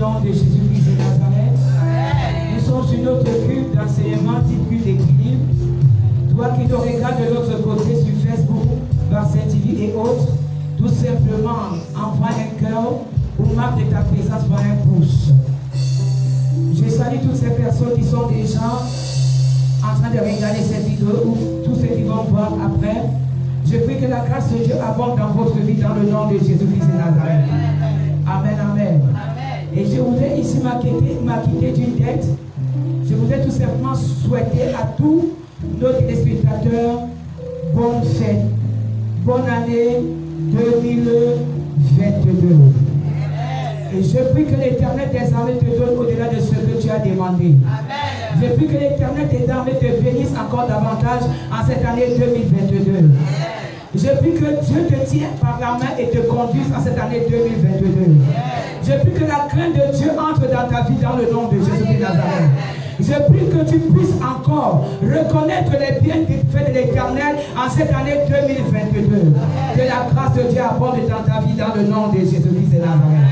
nom de Jésus-Christ de Nazareth. Nous sommes sur notre culte d'enseignement, type culte d'équilibre. Toi qui nous regardes de l'autre côté sur Facebook, par Saint-TV et autres, tout simplement envoie un cœur ou marque de ta présence par un pouce. Je salue toutes ces personnes qui sont déjà en train de regarder cette vidéo ou tous ceux qui vont voir après. Je prie que la grâce de Dieu abonde dans votre vie dans le nom de Jésus-Christ de Nazareth. Amen, amen. Et je voudrais ici m'acquitter d'une dette. Je voudrais tout simplement souhaiter à tous nos téléspectateurs bonne fête, bonne année 2022. Et je prie que l'Éternel des armées te donne au-delà de ce que tu as demandé. Je prie que l'Éternel des armées te bénisse encore davantage en cette année 2022. Je prie que Dieu te tienne par la main et te conduise en cette année 2022. Je prie que la crainte de Dieu entre dans ta vie dans le nom de Jésus de Nazareth. Je prie que tu puisses encore reconnaître les bienfaits de l'Éternel en cette année 2022. Que la grâce de Dieu abonde dans ta vie dans le nom de Jésus-Christ de Nazareth.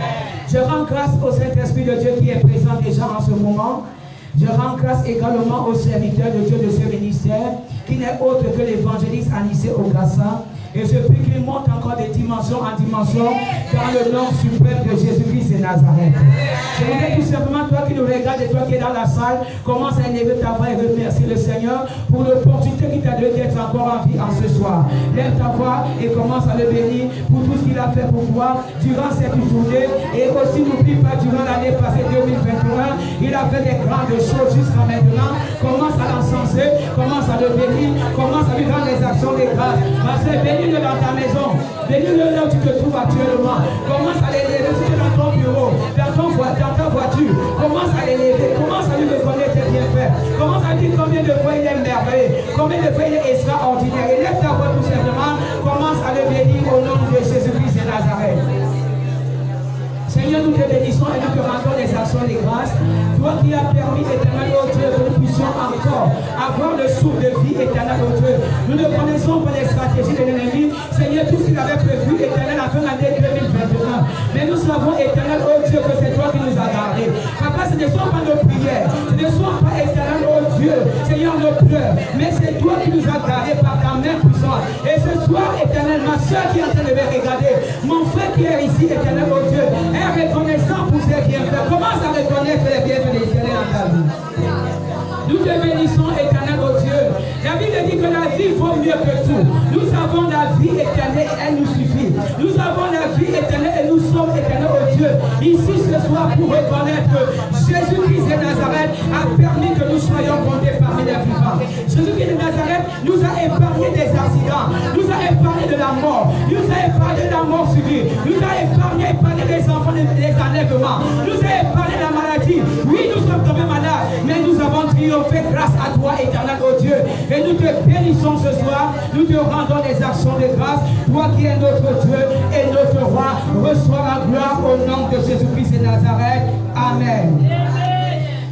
Je rends grâce au Saint-Esprit de Dieu qui est présent déjà en ce moment. Je rends grâce également au serviteur de Dieu de ce ministère, qui n'est autre que l'évangéliste Anissé Ogassa. Et je prie qu'il monte encore de dimension en dimension dans le nom suprême de Jésus-Christ de Nazareth. Je voudrais tout simplement, toi qui nous regardes et toi qui es dans la salle, commence à élever ta voix et remercier le Seigneur pour l'opportunité qu'il t'a donnée d'être encore en vie en ce soir. Lève ta voix et commence à le bénir pour tout ce qu'il a fait pour toi durant cette journée. Et aussi n'oublie pas, durant l'année passée 2021, il a fait des grandes choses jusqu'à maintenant. Commence à l'encenser, commence à le bénir, commence à lui rendre les actions des grâces. Bénis-le dans ta maison, bénis-le là où tu te trouves actuellement. Commence à l'élever si tu es dans ton bureau, dans ta voiture. Commence à l'élever, commence à lui reconnaître tes bienfaits. Commence à dire combien de fois il est merveilleux, combien de fois il est extraordinaire. Et lève ta voix tout simplement, commence à le bénir au nom de Jésus-Christ de Nazareth. Seigneur, nous te bénissons et nous te rendons les actions des grâces. Toi qui as permis, éternel, oh Dieu, que nous puissions encore avoir le souffle de vie, éternel, oh Dieu. Nous ne connaissons pas les stratégies de l'ennemi. Seigneur, tout ce qu'il avait prévu, éternel, à fin d'année 2021. Mais nous savons, éternel, oh Dieu, que c'est toi qui nous as gardés. Papa, ce ne sont pas nos prières, ce ne sont pas, éternel, oh Dieu, Seigneur, nos pleurs. Mais c'est toi qui nous as gardés par ta main puissante. Et ce soir, éternel, ma soeur qui est en train de me regarder, mon frère qui est ici, éternel, oh Dieu, est reconnaissant pour ses bienfaits. Commence à reconnaître les bienfaits de l'Éternel dans ta vie. Nous te bénissons, éternel, oh Dieu. La Bible dit que la vie vaut mieux que tout. Nous avons la vie éternelle et elle nous suffit. Nous avons la vie éternelle et nous sommes éternels, oh Dieu. Ici ce soir pour reconnaître que Jésus-Christ de Nazareth a permis que nous soyons comptés parmi les vivants. Jésus-Christ de Nazareth nous a épargné des accidents, nous a épargné de la mort, nous a épargné de la mort subie, nous a épargné des enfants, des enlèvements, nous a épargné la maladie. Oui, nous sommes tombés malades, mais nous avons triomphé grâce à toi, éternel, oh Dieu. Et nous te bénissons ce soir, nous te rendons des actions de grâce. Toi qui es notre Dieu et notre roi, reçois la gloire au nom de Jésus-Christ de Nazareth. Amen.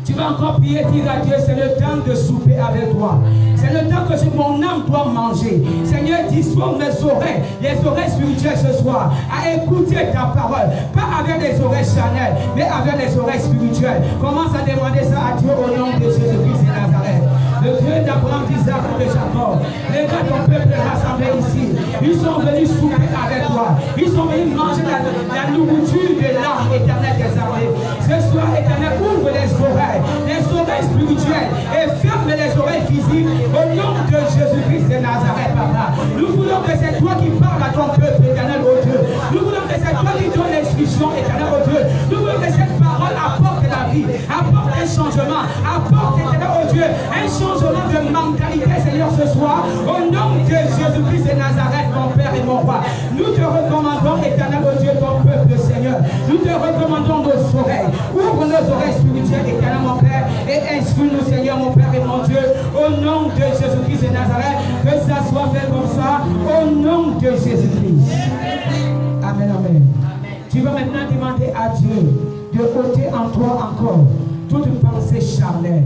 Tu vas encore prier, dire à Dieu, c'est le temps de souper avec toi. C'est le temps que mon âme doit manger. Seigneur, dispose mes oreilles, les oreilles spirituelles ce soir, à écouter ta parole. Pas avec les oreilles charnelles, mais avec les oreilles spirituelles. Commence à demander ça à Dieu au nom de Jésus-Christ de Nazareth. Le Dieu d'Abraham, d'Isaac et de Jacob. Les gars, ton peuple est rassemblé ici. Ils sont venus souper avec toi. Ils sont venus manger la nourriture de l'âme éternelle des armées. Ce soir, éternel, ouvre les oreilles spirituelles et ferme les oreilles physiques au nom de Jésus-Christ de Nazareth, Papa. Nous voulons que c'est toi qui parles à ton peuple, éternel, oh Dieu. Nous voulons que c'est toi qui donnes l'instruction, éternel, oh Dieu. Nous voulons que cette parole apporte la vie, apporte un changement, apporte, éternel, oh Dieu, un changement de mentalité, Seigneur, ce soir. Au nom de Jésus-Christ de Nazareth, mon Père et mon Roi. Nous te recommandons, éternel, oh Dieu, ton peuple, Seigneur. Nous te recommandons nos oreilles. Ouvre nos oreilles spirituelles, éternel, mon Père, et instruis-nous, Seigneur, mon Père et mon Dieu, au nom de Jésus-Christ de Nazareth, que ça soit fait comme ça, au nom de Jésus-Christ. Amen, amen. Tu vas maintenant demander à Dieu de ôter en toi encore toute pensée charnelle.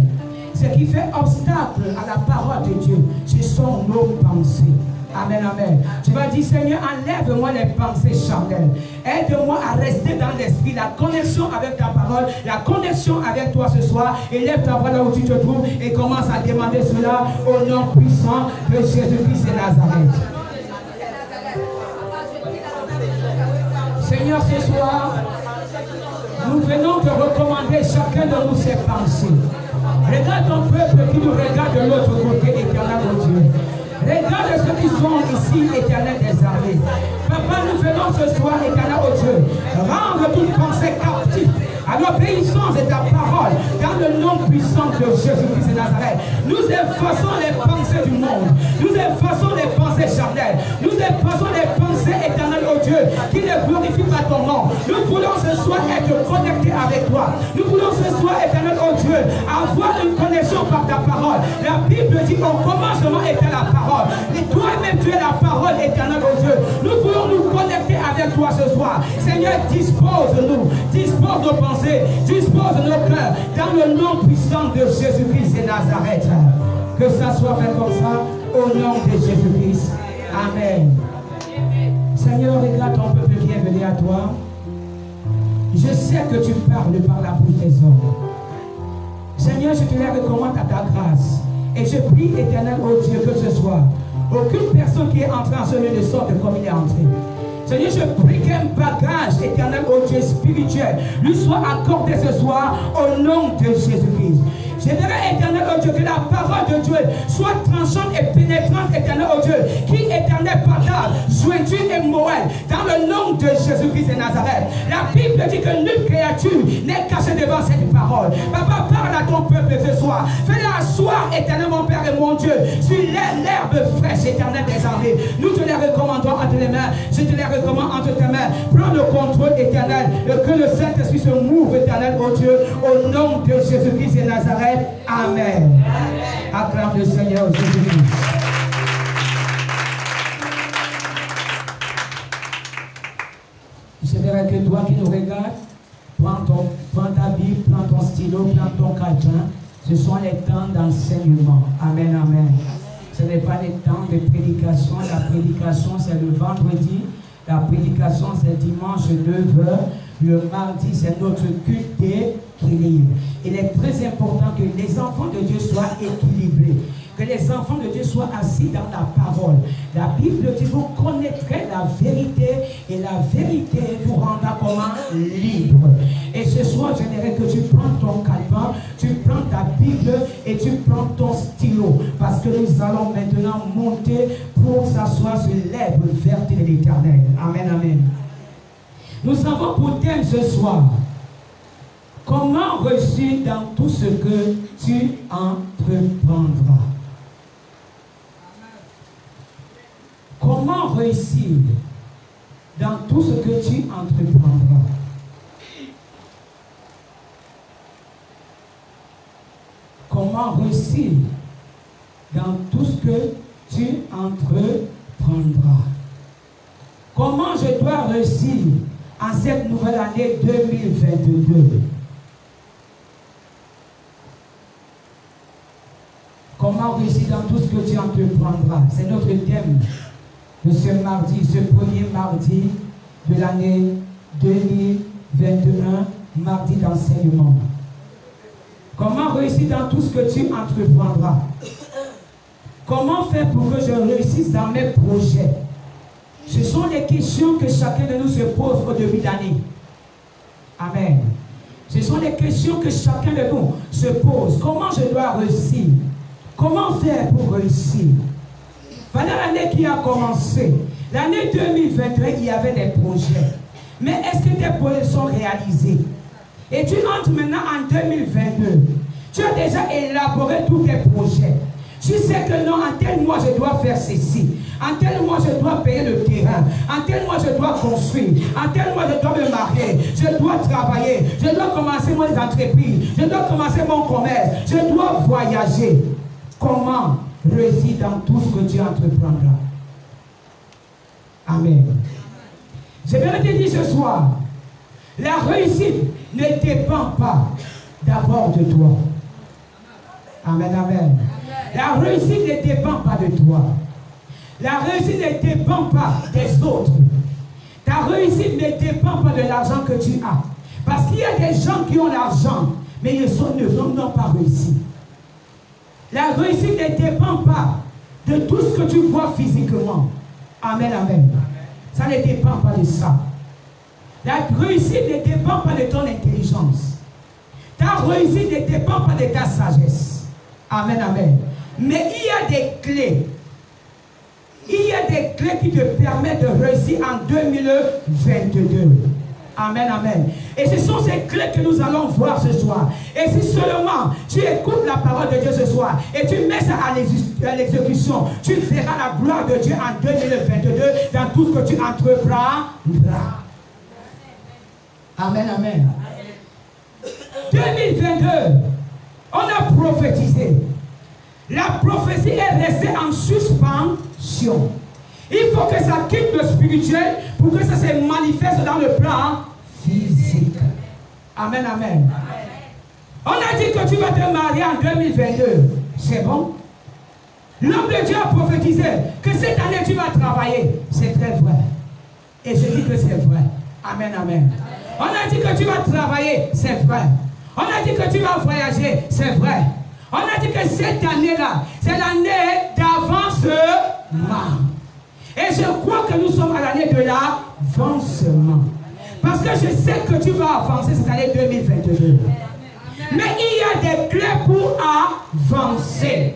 Ce qui fait obstacle à la parole de Dieu, ce sont nos pensées. Amen, amen. Tu vas dire, Seigneur, enlève-moi les pensées charnelles. Aide-moi à rester dans l'esprit, la connexion avec ta parole, la connexion avec toi ce soir. Élève ta voix là où tu te trouves et commence à demander cela au nom puissant de Jésus-Christ de Nazareth. Seigneur, ce soir, nous venons te recommander chacun de nous ses pensées. Regarde ton peuple qui nous regarde de l'autre côté, éternel mon Dieu. Regarde ceux qui sont ici, éternel des armées. Papa, nous venons ce soir, éternel au Dieu, rendre toute pensée captive à l'obéissance de ta parole, dans le nom puissant de Jésus-Christ de Nazareth. Nous effaçons les pensées du monde, nous effaçons les pensées charnelles, nous effaçons les pensées éternelles au Dieu, qui ne glorifient pas ton nom. Nous voulons ce soir être connectés avec toi. Nous voulons ce soir, éternel au Dieu, avoir une connexion par ta parole. La Bible dit au commencement était la parole. Et toi-même, tu es la parole éternelle au Dieu. Nous voulons nous connecter avec toi ce soir. Seigneur, dispose-nous, dispose nos pensées, dispose nos cœurs, dans le nom puissant de Jésus-Christ de Nazareth. Que ça soit fait comme ça, au nom de Jésus-Christ. Amen. Seigneur, regarde ton peuple qui est venu à toi. Je sais que tu parles par la bouche des hommes. Seigneur, je te les recommande à ta grâce. Et je prie, éternel, ô Dieu, que ce soit aucune personne qui est entrée en ce lieu de sorte comme il est entré. Seigneur, je prie qu'un bagage éternel, ô Dieu, spirituel, lui soit accordé ce soir au nom de Jésus-Christ. J'aimerais, éternel, ô Dieu, que la parole de Dieu soit tranchante et pénétrante, éternel, ô Dieu, qui, éternel, partage, jointure et moelle, dans le nom de Jésus-Christ de Nazareth. La Bible dit que nulle créature n'est cachée devant cette parole. Papa, parle à ton peuple ce soir. Fais-la asseoir, éternel, mon Père et mon Dieu, sur l'herbe fraîche, éternel, des armées. Nous te les recommandons entre les mains. Je te les recommande entre tes mains. Prends le contrôle, éternel, que le Saint-Esprit se mouve, éternel, ô Dieu, au nom de Jésus-Christ de Nazareth. Amen. Acclame le Seigneur Jésus-Christ. J'aimerais que toi qui nous regardes, prends ta Bible, prends ton stylo, prends ton calepin. Ce sont les temps d'enseignement. Amen, amen. Ce n'est pas les temps de prédication. La prédication, c'est le vendredi. La prédication, c'est dimanche 9h. Le mardi, c'est notre culte d'équilibre. Il est très important que les enfants de Dieu soient équilibrés. Que les enfants de Dieu soient assis dans la parole. La Bible dit, vous connaîtrez la vérité et la vérité vous rendra comment? Libre. Et ce soir, j'aimerais que tu prends ton calepin, tu prends ta Bible et tu prends ton stylo. Parce que nous allons maintenant monter pour s'asseoir sur l'herbe verte de l'Éternel. Amen, amen. Nous avons pour thème ce soir, comment réussir dans tout ce que tu entreprendras. Comment réussir dans tout ce que tu entreprendras. Comment réussir dans tout ce que tu entreprendras. Comment je dois réussir en cette nouvelle année 2022. Comment réussir dans tout ce que tu entreprendras. C'est notre thème de ce mardi, ce premier mardi de l'année 2021, mardi d'enseignement. Comment réussir dans tout ce que tu entreprendras. Comment faire pour que je réussisse dans mes projets. Ce sont les questions que chacun de nous se pose au début d'année. Amen. Ce sont les questions que chacun de nous se pose. Comment je dois réussir? Comment faire pour réussir? Pendant l'année qui a commencé, l'année 2021, il y avait des projets. Mais est-ce que tes projets sont réalisés? Et tu entres maintenant en 2022. Tu as déjà élaboré tous tes projets. Tu sais que non, en tel mois je dois faire ceci. En tel mois je dois payer le terrain. En tel mois je dois construire. En tel mois je dois me marier. Je dois travailler. Je dois commencer mon entreprise. Je dois commencer mon commerce. Je dois voyager. Comment réussir dans tout ce que tu entreprendras? Amen. Je vais te dire ce soir, la réussite ne dépend pas d'abord de toi. Amen, amen. La réussite ne dépend pas de toi. La réussite ne dépend pas des autres. Ta réussite ne dépend pas de l'argent que tu as. Parce qu'il y a des gens qui ont l'argent, mais ils n'ont pas réussi. La réussite ne dépend pas de tout ce que tu vois physiquement. Amen, amen. Ça ne dépend pas de ça. La réussite ne dépend pas de ton intelligence. Ta réussite ne dépend pas de ta sagesse. Amen, amen. Mais il y a des clés. Il y a des clés qui te permettent de réussir en 2022. Amen, amen. Et ce sont ces clés que nous allons voir ce soir. Et si seulement tu écoutes la parole de Dieu ce soir et tu mets ça à l'exécution, tu verras la gloire de Dieu en 2022 dans tout ce que tu entreprendras. Amen, amen. 2022, on a prophétisé. La prophétie est restée en suspension. Il faut que ça quitte le spirituel pour que ça se manifeste dans le plan physique. Amen, amen. On a dit que tu vas te marier en 2022. C'est bon? L'homme de Dieu a prophétisé que cette année tu vas travailler. C'est très vrai. Et je dis que c'est vrai. Amen, amen. On a dit que tu vas travailler. C'est vrai. On a dit que tu vas voyager. C'est vrai. On a dit que cette année-là, c'est l'année d'avancement. Et je crois que nous sommes à l'année de l'avancement. Parce que je sais que tu vas avancer cette année 2022. Mais il y a des clés pour avancer.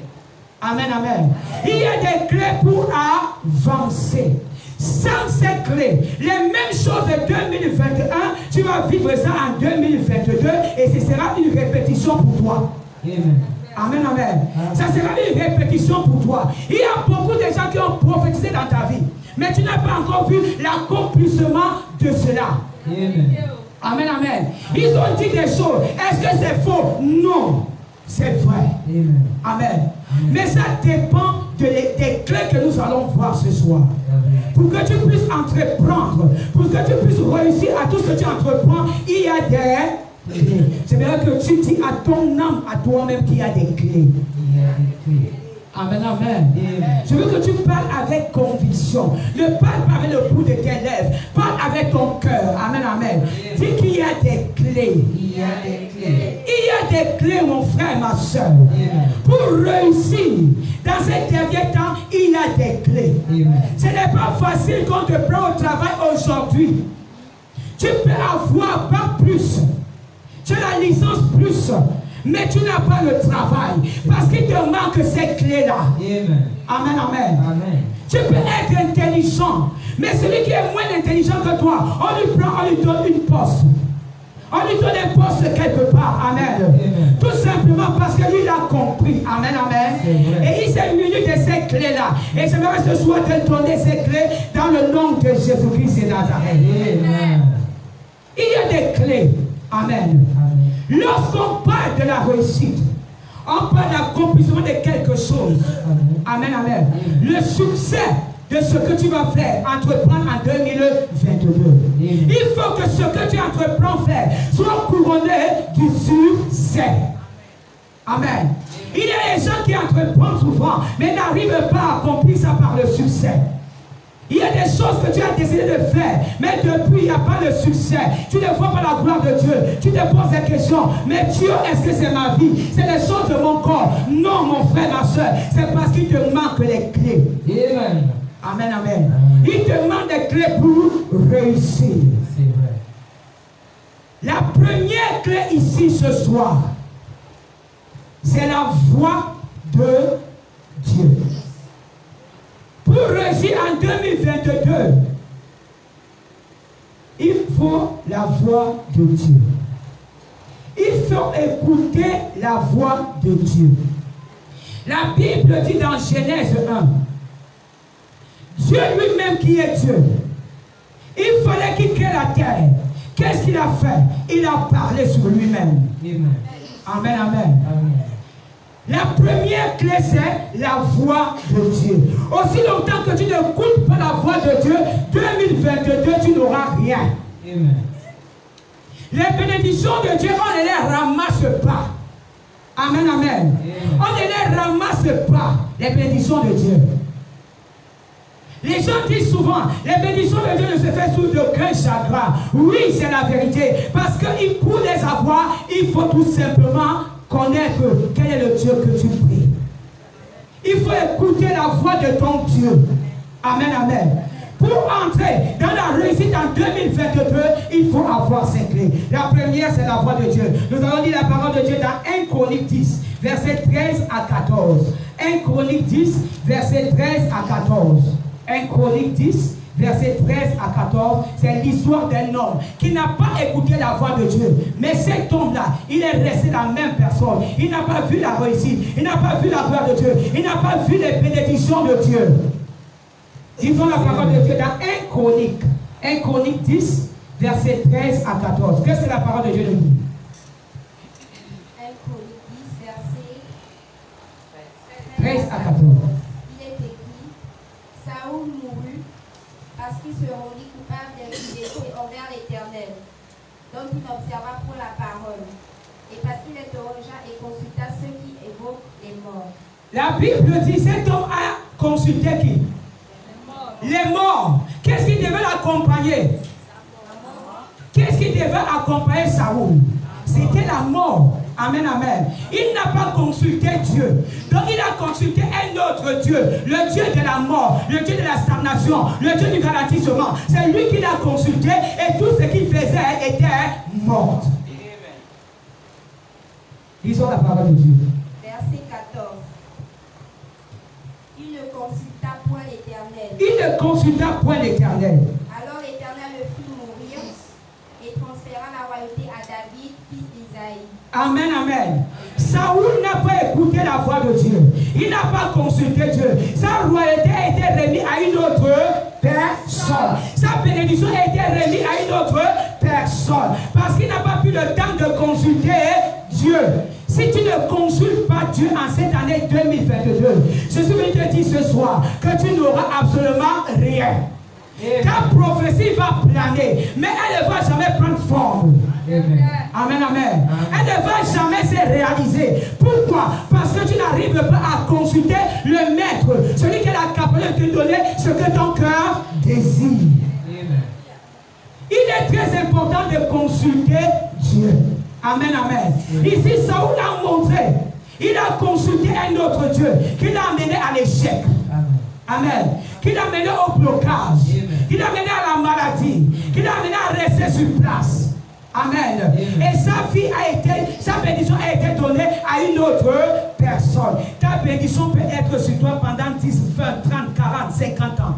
Amen, amen. Il y a des clés pour avancer. Sans ces clés, les mêmes choses de 2021, tu vas vivre ça en 2022 et ce sera une répétition pour toi. Amen. Amen, amen. Ça sera une répétition pour toi. Il y a beaucoup de gens qui ont prophétisé dans ta vie, mais tu n'as pas encore vu l'accomplissement de cela. Amen. Amen, amen. Ils ont dit des choses. Est-ce que c'est faux? Non. C'est vrai. Amen. Amen. Mais ça dépend des clés que nous allons voir ce soir. Pour que tu puisses entreprendre, pour que tu puisses réussir à tout ce que tu entreprends, il y a des clés. C'est bien que tu dis à ton âme, à toi-même qu'il y a des clés. Amen, amen. Je veux que tu parles avec conviction. Ne parle pas avec le bout de tes lèvres. Parle avec ton cœur. Amen, amen. Dis qu'il y a des clés. Il y a des clés. Il y a des clés, mon frère, ma soeur. Pour réussir dans ces derniers temps, il y a des clés. Ce n'est pas facile quand tu prends au travail aujourd'hui. Tu peux avoir pas plus. Tu as la licence plus. Mais tu n'as pas le travail. Parce qu'il te manque ces clés-là. Amen, amen. Amen. Tu peux être intelligent. Mais celui qui est moins intelligent que toi, on lui prend, on lui donne une poste. On lui donne un poste quelque part. Amen. Amen. Tout simplement parce que lui, il a compris. Amen, amen. Et il s'est muni de ces clés-là. Et j'aimerais ce soir te donner ces clés dans le nom de Jésus-Christ de Nazareth. Amen. Il y a des clés. Amen. Lorsqu'on parle de la réussite, on parle d'accomplissement de quelque chose. Amen, amen. Le succès de ce que tu vas faire, entreprendre en 2022. Il faut que ce que tu entreprends faire soit couronné du succès. Amen. Il y a des gens qui entreprennent souvent, mais n'arrivent pas à accomplir ça par le succès. Il y a des choses que tu as décidé de faire, mais depuis il n'y a pas de succès. Tu ne vois pas la gloire de Dieu. Tu te poses des questions. Mais Dieu, est-ce que c'est ma vie? C'est les choses de mon corps. Non, mon frère, ma soeur. C'est parce qu'il te manque les clés. Amen. Amen, amen. Il te manque des clés pour réussir. C'est vrai. La première clé ici ce soir, c'est la voix de Dieu. Pour réussir en 2022, il faut la voix de Dieu. Il faut écouter la voix de Dieu. La Bible dit dans Genèse 1, Dieu lui-même qui est Dieu, il fallait qu'il crée la terre. Qu'est-ce qu'il a fait? Il a parlé sur lui-même. Amen, amen. Amen. La première clé, c'est la voix de Dieu. Aussi longtemps que tu n'écoutes pas la voix de Dieu, 2022, tu n'auras rien. Amen. Les bénédictions de Dieu, on ne les ramasse pas. Amen, amen. Amen. On ne les ramasse pas, les bénédictions de Dieu. Les gens disent souvent, les bénédictions de Dieu ne se fait sous aucun chagrin. Oui, c'est la vérité. Parce que pour les avoir, il faut tout simplement connaître quel est le Dieu que tu pries. Il faut écouter la voix de ton Dieu. Amen, amen. Pour entrer dans la réussite en 2022, il faut avoir ces clés. La première, c'est la voix de Dieu. Nous avons dit la parole de Dieu dans 1 Chronique 10, versets 13 à 14. 1 Chronique 10, versets 13 à 14. 1 Chronique 10, versets 13 à 14, c'est l'histoire d'un homme qui n'a pas écouté la voix de Dieu. Mais cet homme-là, il est resté la même personne. Il n'a pas vu la réussite. Il n'a pas vu la gloire de Dieu. Il n'a pas vu les bénédictions de Dieu. Disons la parole de Dieu dans 1 Chronique. 1 Chronique 10, versets 13 à 14. Qu'est-ce que la parole de Dieu nous dit? 1 Chronique 10, verset 13 à 14. Il est écrit, Saoul mourut parce qu'il se rendit coupable d'impiété envers l'Éternel, donc il n'observa point la parole, et parce qu'il interrogea et consulta ceux qui évoquent les morts. La Bible dit, cet homme a consulté qui? Les morts. Qu'est-ce qui devait l'accompagner? Qu'est-ce qui devait accompagner Saoul? C'était la mort. Amen, amen. Il n'a pas consulté Dieu. Donc il a consulté un autre Dieu. Le Dieu de la mort, le Dieu de la stagnation, le Dieu du garantissement. C'est lui qui l'a consulté et tout ce qu'il faisait était mort. Lisons la parole de Dieu. Verset 14. Il ne consulta point l'Éternel. Il ne consulta point l'Éternel. Alors l'Éternel le fit mourir et transféra la royauté à David, fils d'Isaïe. Amen, amen. Saoul n'a pas écouté la voix de Dieu. Il n'a pas consulté Dieu. Sa royauté a été remise à une autre personne. Sa bénédiction a été remise à une autre personne. Parce qu'il n'a pas eu le temps de consulter Dieu. Si tu ne consultes pas Dieu en cette année 2022, je suis venu te dire ce soir que tu n'auras absolument rien. Ta prophétie va planer, mais elle ne va jamais prendre forme. Amen, amen. Elle ne va jamais se réaliser. Pourquoi? Parce que tu n'arrives pas à consulter le maître, celui qui a la capacité de te donner ce que ton cœur désire. Il est très important de consulter Dieu. Amen, amen. Ici, Saoul a montré, il a consulté un autre Dieu qui l'a amené à l'échec. Amen. Qui l'a amené au blocage. Qui l'a amené à la maladie. Qui l'a amené à rester sur place. Amen. Et sa vie a été, sa bénédiction a été donnée à une autre personne. Ta bénédiction peut être sur toi pendant 10, 20, 30, 40, 50 ans.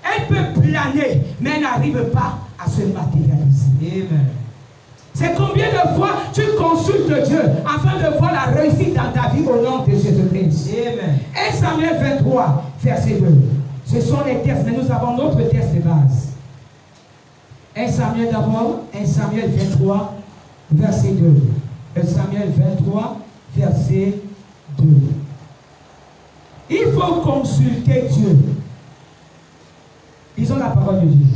Elle peut planer, mais elle n'arrive pas à se matérialiser. Amen. C'est combien de fois tu consultes Dieu afin de voir la réussite dans ta vie au nom de Jésus-Christ. 1 Samuel 23, verset 2. Ce sont les textes, mais nous avons notre texte de base. 1 Samuel d'abord, 1 Samuel 23, verset 2. 1 Samuel 23, verset 2. Il faut consulter Dieu. Lisons la parole de Dieu.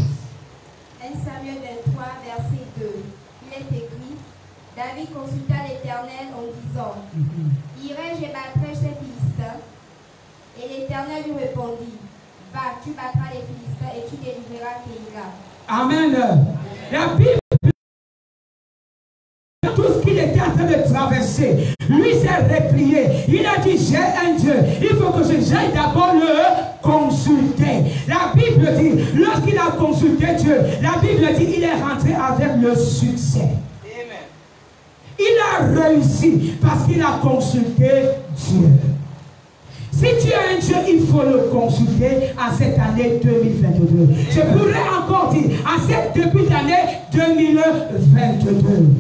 1 Samuel 23, verset 2. Il est écrit, David consulta l'Éternel en disant, irai-je et battrai ces Philistins? Et l'Éternel lui répondit, va, tu battras les Philistins et tu délivreras Keïla. Amen. La Bible, tout ce qu'il était en train de traverser, lui s'est replié. Il a dit, j'ai un Dieu. Il faut que j'aille d'abord le consulter. La Bible dit, lorsqu'il a consulté Dieu, la Bible dit, il est rentré avec le succès. Amen. Il a réussi parce qu'il a consulté Dieu. Si tu as un Dieu, il faut le consulter en cette année 2022. Je pourrais encore dire, en cette début d'année 2022.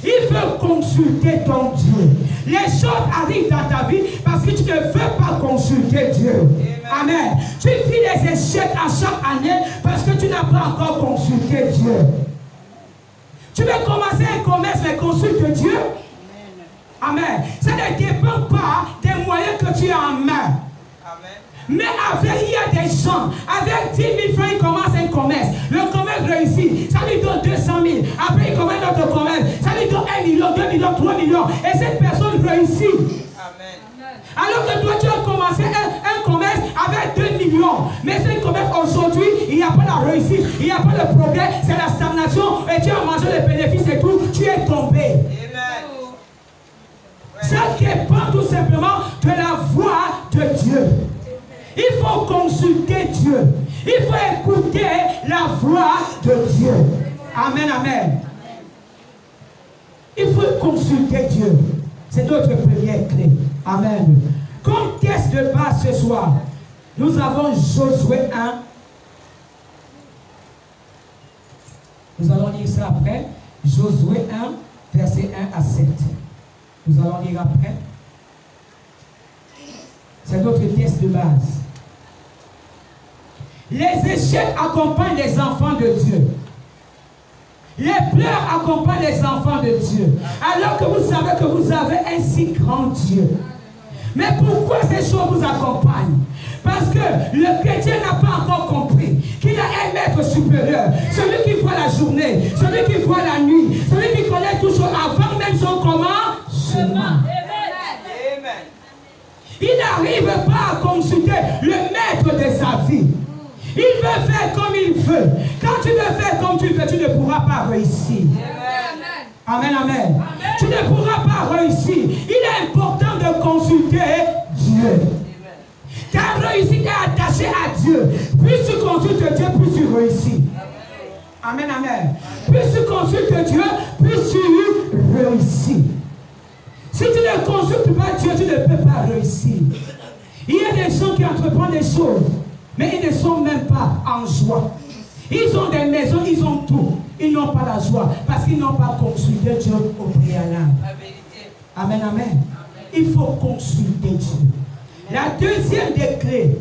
Il faut consulter ton Dieu. Les choses arrivent dans ta vie parce que tu ne veux pas consulter Dieu. Amen. Tu vis les échecs à chaque année parce que tu n'as pas encore consulté Dieu. Tu veux commencer un commerce, mais consulte Dieu. Amen. Ça ne dépend pas des moyens que tu as en main. Amen. Mais avec, il y a des gens, avec 10 000 francs, ils commencent un commerce. Le commerce réussit, ça lui donne 200 000. Après, il commence un autre commerce, ça lui donne 1 million, 2 millions, 3 millions. Et cette personne réussit. Amen. Alors que toi, tu as commencé un commerce avec 2 millions. non. Mais ceux qui commettent aujourd'hui, il n'y a pas la réussite, il n'y a pas le progrès, c'est la stagnation et tu as mangé les bénéfices et tout, tu es tombé. Ça dépend tout simplement de la voix de Dieu. Il faut consulter Dieu. Il faut écouter la voix de Dieu. Amen, amen. Il faut consulter Dieu. C'est notre première clé. Amen. Comme test de base ce soir, nous avons Josué 1. Nous allons lire ça après. Josué 1, verset 1 à 7. Nous allons lire après. C'est notre test de base. Les échecs accompagnent les enfants de Dieu. Les pleurs accompagnent les enfants de Dieu. Alors que vous savez que vous avez un si grand Dieu. Mais pourquoi ces choses vous accompagnent? Parce que le chrétien n'a pas encore compris qu'il a un maître supérieur. Celui qui voit la journée, celui qui voit la nuit, celui qui connaît tout chose avant même son commencement. Il n'arrive pas à consulter le maître de sa vie. Il veut faire comme il veut. Quand tu veux faire comme tu veux, tu ne pourras pas réussir. Amen, amen. Amen. Tu ne pourras pas réussir. Il est important de consulter Dieu. Ta réussite est attachée à Dieu. Plus tu consultes Dieu, plus tu réussis. Amen, amen. Plus tu consultes Dieu, plus tu réussis. Si tu ne consultes pas Dieu, tu ne peux pas réussir. Il y a des gens qui entreprennent des choses, mais ils ne sont même pas en joie. Ils ont des maisons, ils ont tout. Ils n'ont pas la joie parce qu'ils n'ont pas consulté Dieu au préalable. Amen, amen. Il faut consulter Dieu. La deuxième des clés,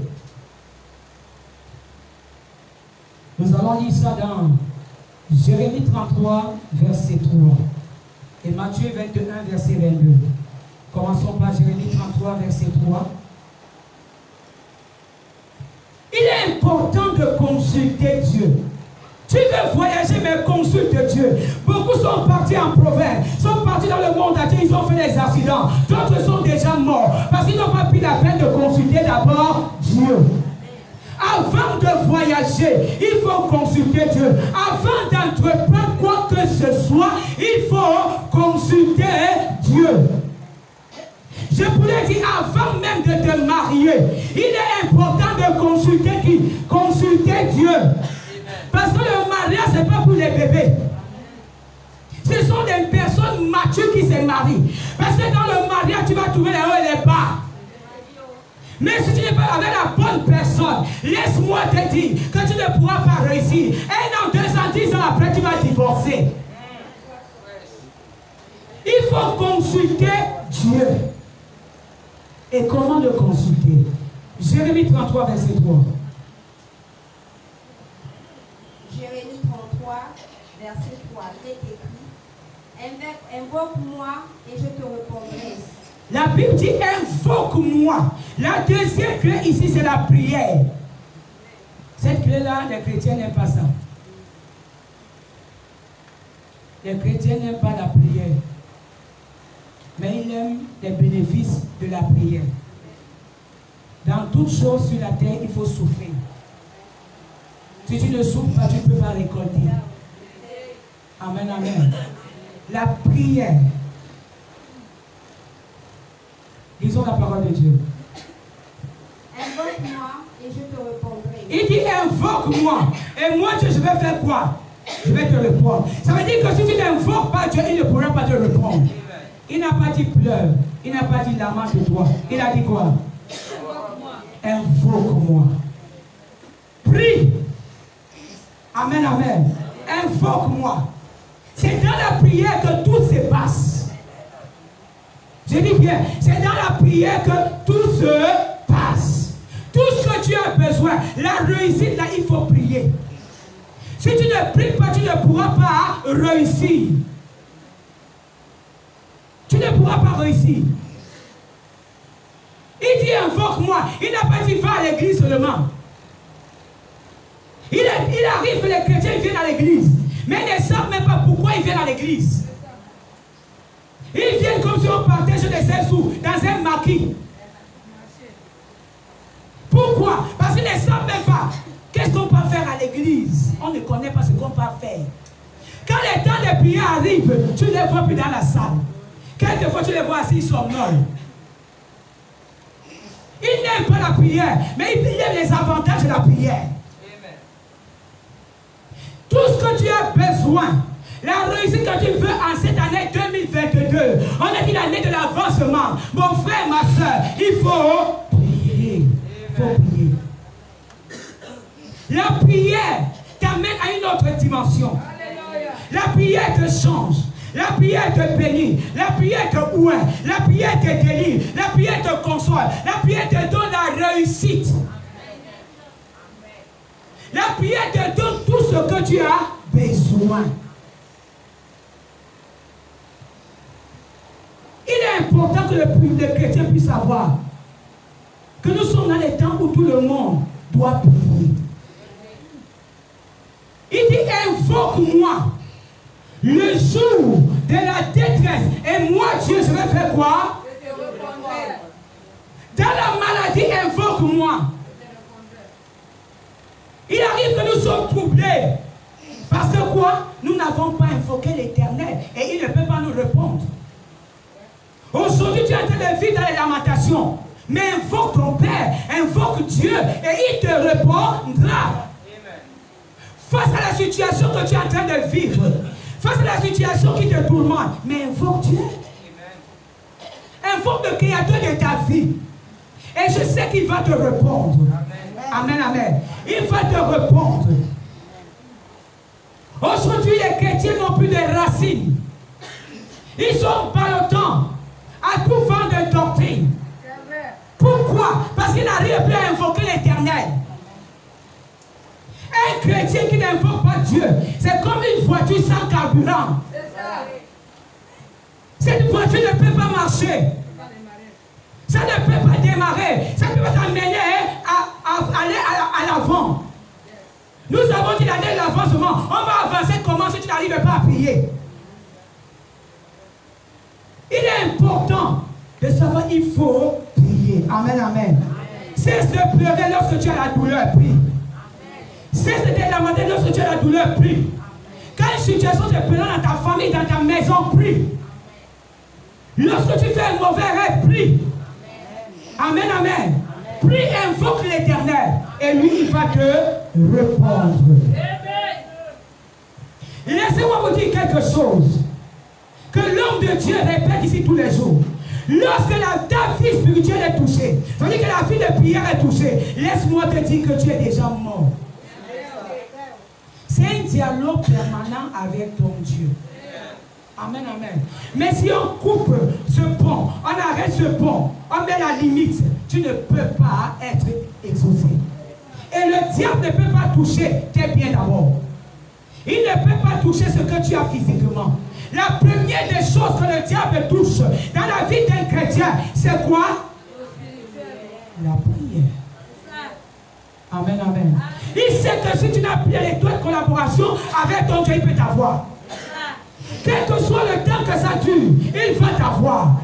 nous allons lire ça dans Jérémie 33, verset 3 et Matthieu 21, verset 22. Commençons par Jérémie 33, verset 3. Il est important de consulter Dieu. Tu veux voyager, mais consulte Dieu. Beaucoup sont partis en province, sont partis dans le monde entier, ils ont fait des accidents. D'autres sont déjà morts parce qu'ils n'ont pas pris la peine de consulter d'abord Dieu. Avant de voyager, il faut consulter Dieu. Avant d'entreprendre quoi que ce soit, il faut consulter Dieu. Je pourrais dire, avant même de te marier, il est important de consulter qui? Consulter Dieu. Parce que le mariage, ce n'est pas pour les bébés. Ce sont des personnes matures qui se marient. Parce que dans le mariage, tu vas trouver les hauts et les bas. Mais si tu n'es pas avec la bonne personne, laisse-moi te dire que tu ne pourras pas réussir. 1 an, 2 ans, 10 ans après, tu vas divorcer. Il faut consulter Dieu. Et comment le consulter? Jérémie 33, verset 3. Jérémie 33, verset 3. Il est écrit: invoque-moi et je te répondrai. La Bible dit invoque-moi. La deuxième clé ici, c'est la prière. Cette clé-là, les chrétiens n'aiment pas ça. Les chrétiens n'aiment pas la prière. Mais ils aiment les bénéfices de la prière. Dans toute chose sur la terre, il faut souffrir. Si tu ne souffres pas, tu ne peux pas récolter. Amen, amen. La prière. Lisons la parole de Dieu. Invoque-moi et je te répondrai. Il dit invoque-moi. Et moi, Dieu, je vais faire quoi? Je vais te répondre. Ça veut dire que si tu n'invoques pas Dieu, il ne pourra pas te répondre. Il n'a pas dit pleure. Il n'a pas dit lamente-toi. Il a dit quoi? Invoque-moi. Prie. Amen, amen. Invoque-moi. C'est dans la prière que tout se passe. Je dis bien, c'est dans la prière que tout se passe. Tout ce que tu as besoin, la réussite, là, il faut prier. Si tu ne pries pas, tu ne pourras pas réussir. Tu ne pourras pas réussir. Il dit invoque-moi. Il n'a pas dit va à l'église seulement. Il arrive que les chrétiens viennent à l'église. Mais ils ne savent même pas pourquoi ils viennent à l'église. Ils viennent comme si on partait, je ne sais où, dans un maquis. Pourquoi? Parce qu'ils ne savent même pas. Qu'est-ce qu'on peut faire à l'église? On ne connaît pas ce qu'on peut faire. Quand les temps de prière arrivent, tu ne les vois plus dans la salle. Quelquefois, tu les vois assis somnolents. Ils n'aiment pas la prière, mais ils aiment les avantages de la prière. Amen. Tout ce que tu as besoin, la réussite que tu veux en cette année 2022, on a dit l'année de l'avancement. Mon frère, ma soeur, il faut prier. Il faut prier. La prière t'amène à une autre dimension. Alléluia. La prière te change. La prière te bénit, la prière te ouvre, la prière te délivre, la prière te console, la prière te donne la réussite. La prière te donne tout ce que tu as besoin. Il est important que le chrétien puisse savoir que nous sommes dans les temps où tout le monde doit prier. Il dit invoque-moi le jour de la détresse. Et moi, Dieu, je vais faire quoi? Dans la maladie, invoque-moi. Il arrive que nous sommes troublés. Parce que quoi? Nous n'avons pas invoqué l'Éternel. Et il ne peut pas nous répondre. Aujourd'hui, tu es en train de vivre dans les lamentations. Mais invoque ton Père. Invoque Dieu. Et il te répondra. Face à la situation que tu es en train de vivre. Face à la situation qui te tourmente, mais invoque Dieu. Invoque le Créateur de ta vie. Et je sais qu'il va te répondre. Amen, amen. Il va te répondre. Aujourd'hui, les chrétiens n'ont plus de racines. Ils sont ballotants à tout vent de doctrine. Pourquoi? Parce qu'ils n'arrivent plus à invoquer l'Éternel. Un chrétien qui n'invoque pas Dieu, c'est comme une voiture sans carburant. Cette voiture ne peut pas marcher. Ça ne peut pas démarrer. Ça ne peut pas t'amener à aller à l'avant. Nous avons dit l'année de l'avancement. On va avancer comment si tu n'arrives pas à prier? Il est important de savoir qu'il faut prier. Amen, amen. Cesse de pleurer lorsque tu as la douleur, prie. Cesse de te lamenter lorsque tu as la douleur, prie. Quand une situation te prend dans ta famille, dans ta maison, prie. Lorsque tu fais un mauvais rêve, prie. Amen, amen. Prie, invoque l'Éternel. Et lui, il va te répondre. Laissez-moi vous dire quelque chose. Que l'homme de Dieu répète ici tous les jours. Lorsque ta vie spirituelle est touchée, c'est-à-dire que la vie de prière est touchée, laisse-moi te dire que tu es déjà mort. C'est un dialogue permanent avec ton Dieu. Amen, amen. Mais si on coupe ce pont, on arrête ce pont, on met la limite, tu ne peux pas être exaucé. Et le diable ne peut pas toucher tes biens d'abord. Il ne peut pas toucher ce que tu as physiquement. La première des choses que le diable touche dans la vie d'un chrétien, c'est quoi? La prière. Amen, amen. Il sait que si tu n'as plus l'étoile de collaboration avec ton Dieu, il peut t'avoir. Quel que soit le temps que ça dure, il va t'avoir.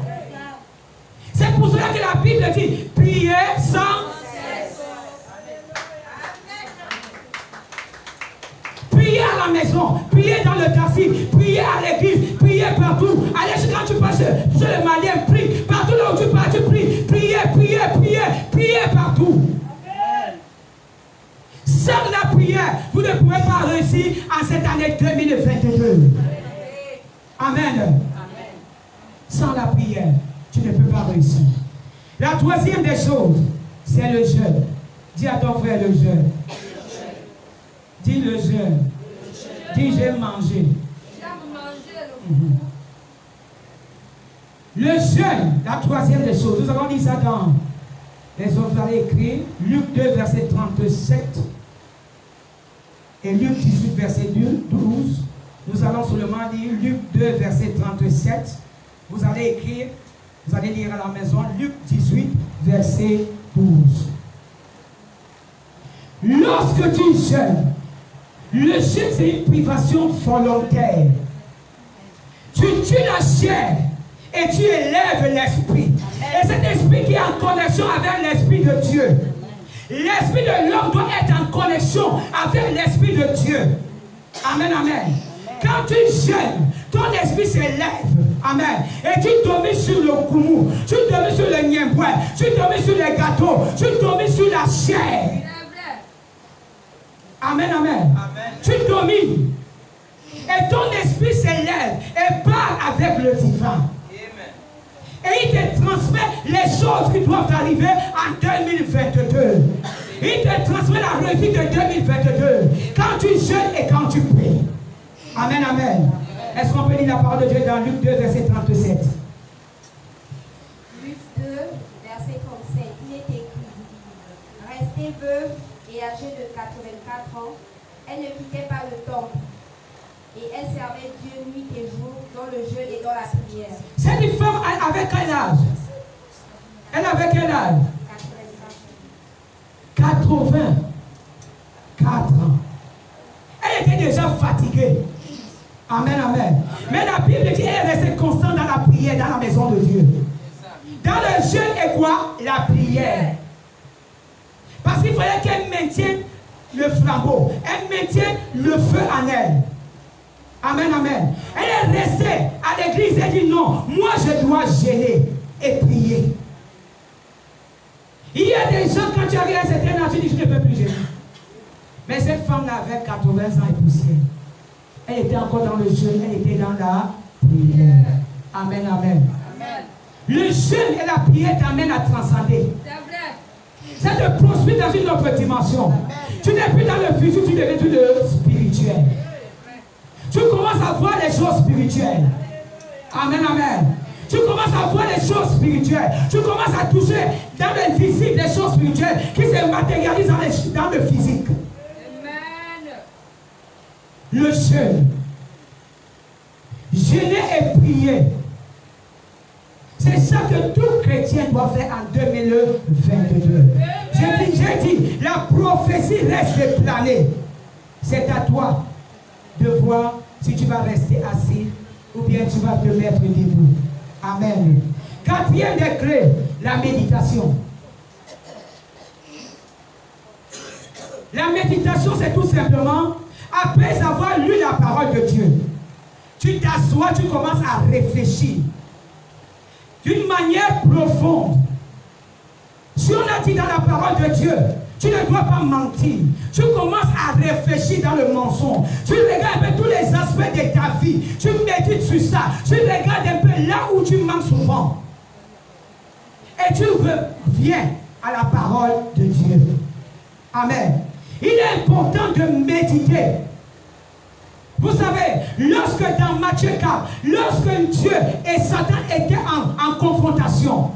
C'est pour cela que la Bible dit, priez sans cesse. Priez à la maison, priez dans le taxi, priez à l'église, priez partout. Allez, quand tu passes chez le malien, prie. Partout là où tu pars, tu pries. Priez, priez, priez, priez partout. Sans la prière, vous ne pouvez pas réussir en cette année 2022. Amen. Amen. Sans la prière, tu ne peux pas réussir. La troisième des choses, c'est le jeûne. Dis à ton frère le jeûne. Dis le jeûne. Dis j'aime manger. Le jeûne, la troisième des choses. Nous avons dit ça dans les autres, vous allez écrire Luc 2, verset 37 et Luc 18, verset 12. Nous allons seulement lire Luc 2, verset 37. Vous allez écrire, vous allez lire à la maison Luc 18, verset 12. Lorsque tu jeûnes, le jeûne c'est une privation volontaire. Tu tues la chair et tu élèves l'esprit. Et cet esprit qui est en connexion avec l'esprit de Dieu. L'esprit de l'homme doit être en connexion avec l'esprit de Dieu. Amen, amen. Quand tu jeûnes, ton esprit s'élève. Amen. Et tu domines sur le koumou, tu domines sur le niemboué, tu domines sur les gâteaux, tu domines sur la chair. Amen, amen. Tu domines. Et ton esprit s'élève et parle avec le divin. Et il te transmet les choses qui doivent arriver en 2022. Il te transmet la réussite de 2022. Quand tu jeûnes et quand tu pries. Amen, amen. Est-ce qu'on peut lire la parole de Dieu dans Luc 2, verset 37? Luc 2, verset 37. Il est écrit: Restée veuve et âgée de 84 ans, elle ne quittait pas le temple. Et elle servait Dieu nuit et jour dans le jeûne et dans la prière. Cette femme avait quel âge? Elle avait quel âge? 84 ans. Elle était déjà fatiguée. Amen, amen. Mais la Bible dit qu'elle est restée constante dans la prière, dans la maison de Dieu. Dans le jeûne et quoi? La prière. Parce qu'il fallait qu'elle maintienne le flambeau. Elle maintienne le feu en elle. Amen, amen. Elle est restée à l'église et dit non, moi je dois jeûner et prier. Il y a des gens, quand tu arrives à un certain âge, tu dis je ne peux plus jeûner. Mais cette femme-là avait 80 ans et poussière. Elle était encore dans le jeûne, elle était dans la prière. Amen, amen. Amen. Le jeûne et la prière t'amènent à transcender. Ça te poursuit dans une autre dimension. Amen. Tu n'es plus dans le physique, tu deviens tout le spirituel. Tu commences à voir les choses spirituelles. Amen, amen. Tu commences à voir les choses spirituelles. Tu commences à toucher dans le physique les choses spirituelles qui se matérialisent dans le physique. Amen. Le jeûne. Jeûner et prier. C'est ça que tout chrétien doit faire en 2022. J'ai dit, la prophétie reste planée. C'est à toi de voir si tu vas rester assis ou bien tu vas te mettre debout. Amen. Quatrième décret, la méditation. La méditation, c'est tout simplement, après avoir lu la parole de Dieu, tu t'assois, tu commences à réfléchir d'une manière profonde. Si on a dit dans la parole de Dieu, tu ne dois pas mentir. Tu commences à réfléchir dans le mensonge. Tu regardes un peu tous les aspects de ta vie. Tu médites sur ça. Tu regardes un peu là où tu manques souvent. Et tu reviens à la parole de Dieu. Amen. Il est important de méditer. Vous savez, lorsque dans Matthieu 4, lorsque Dieu et Satan étaient en confrontation,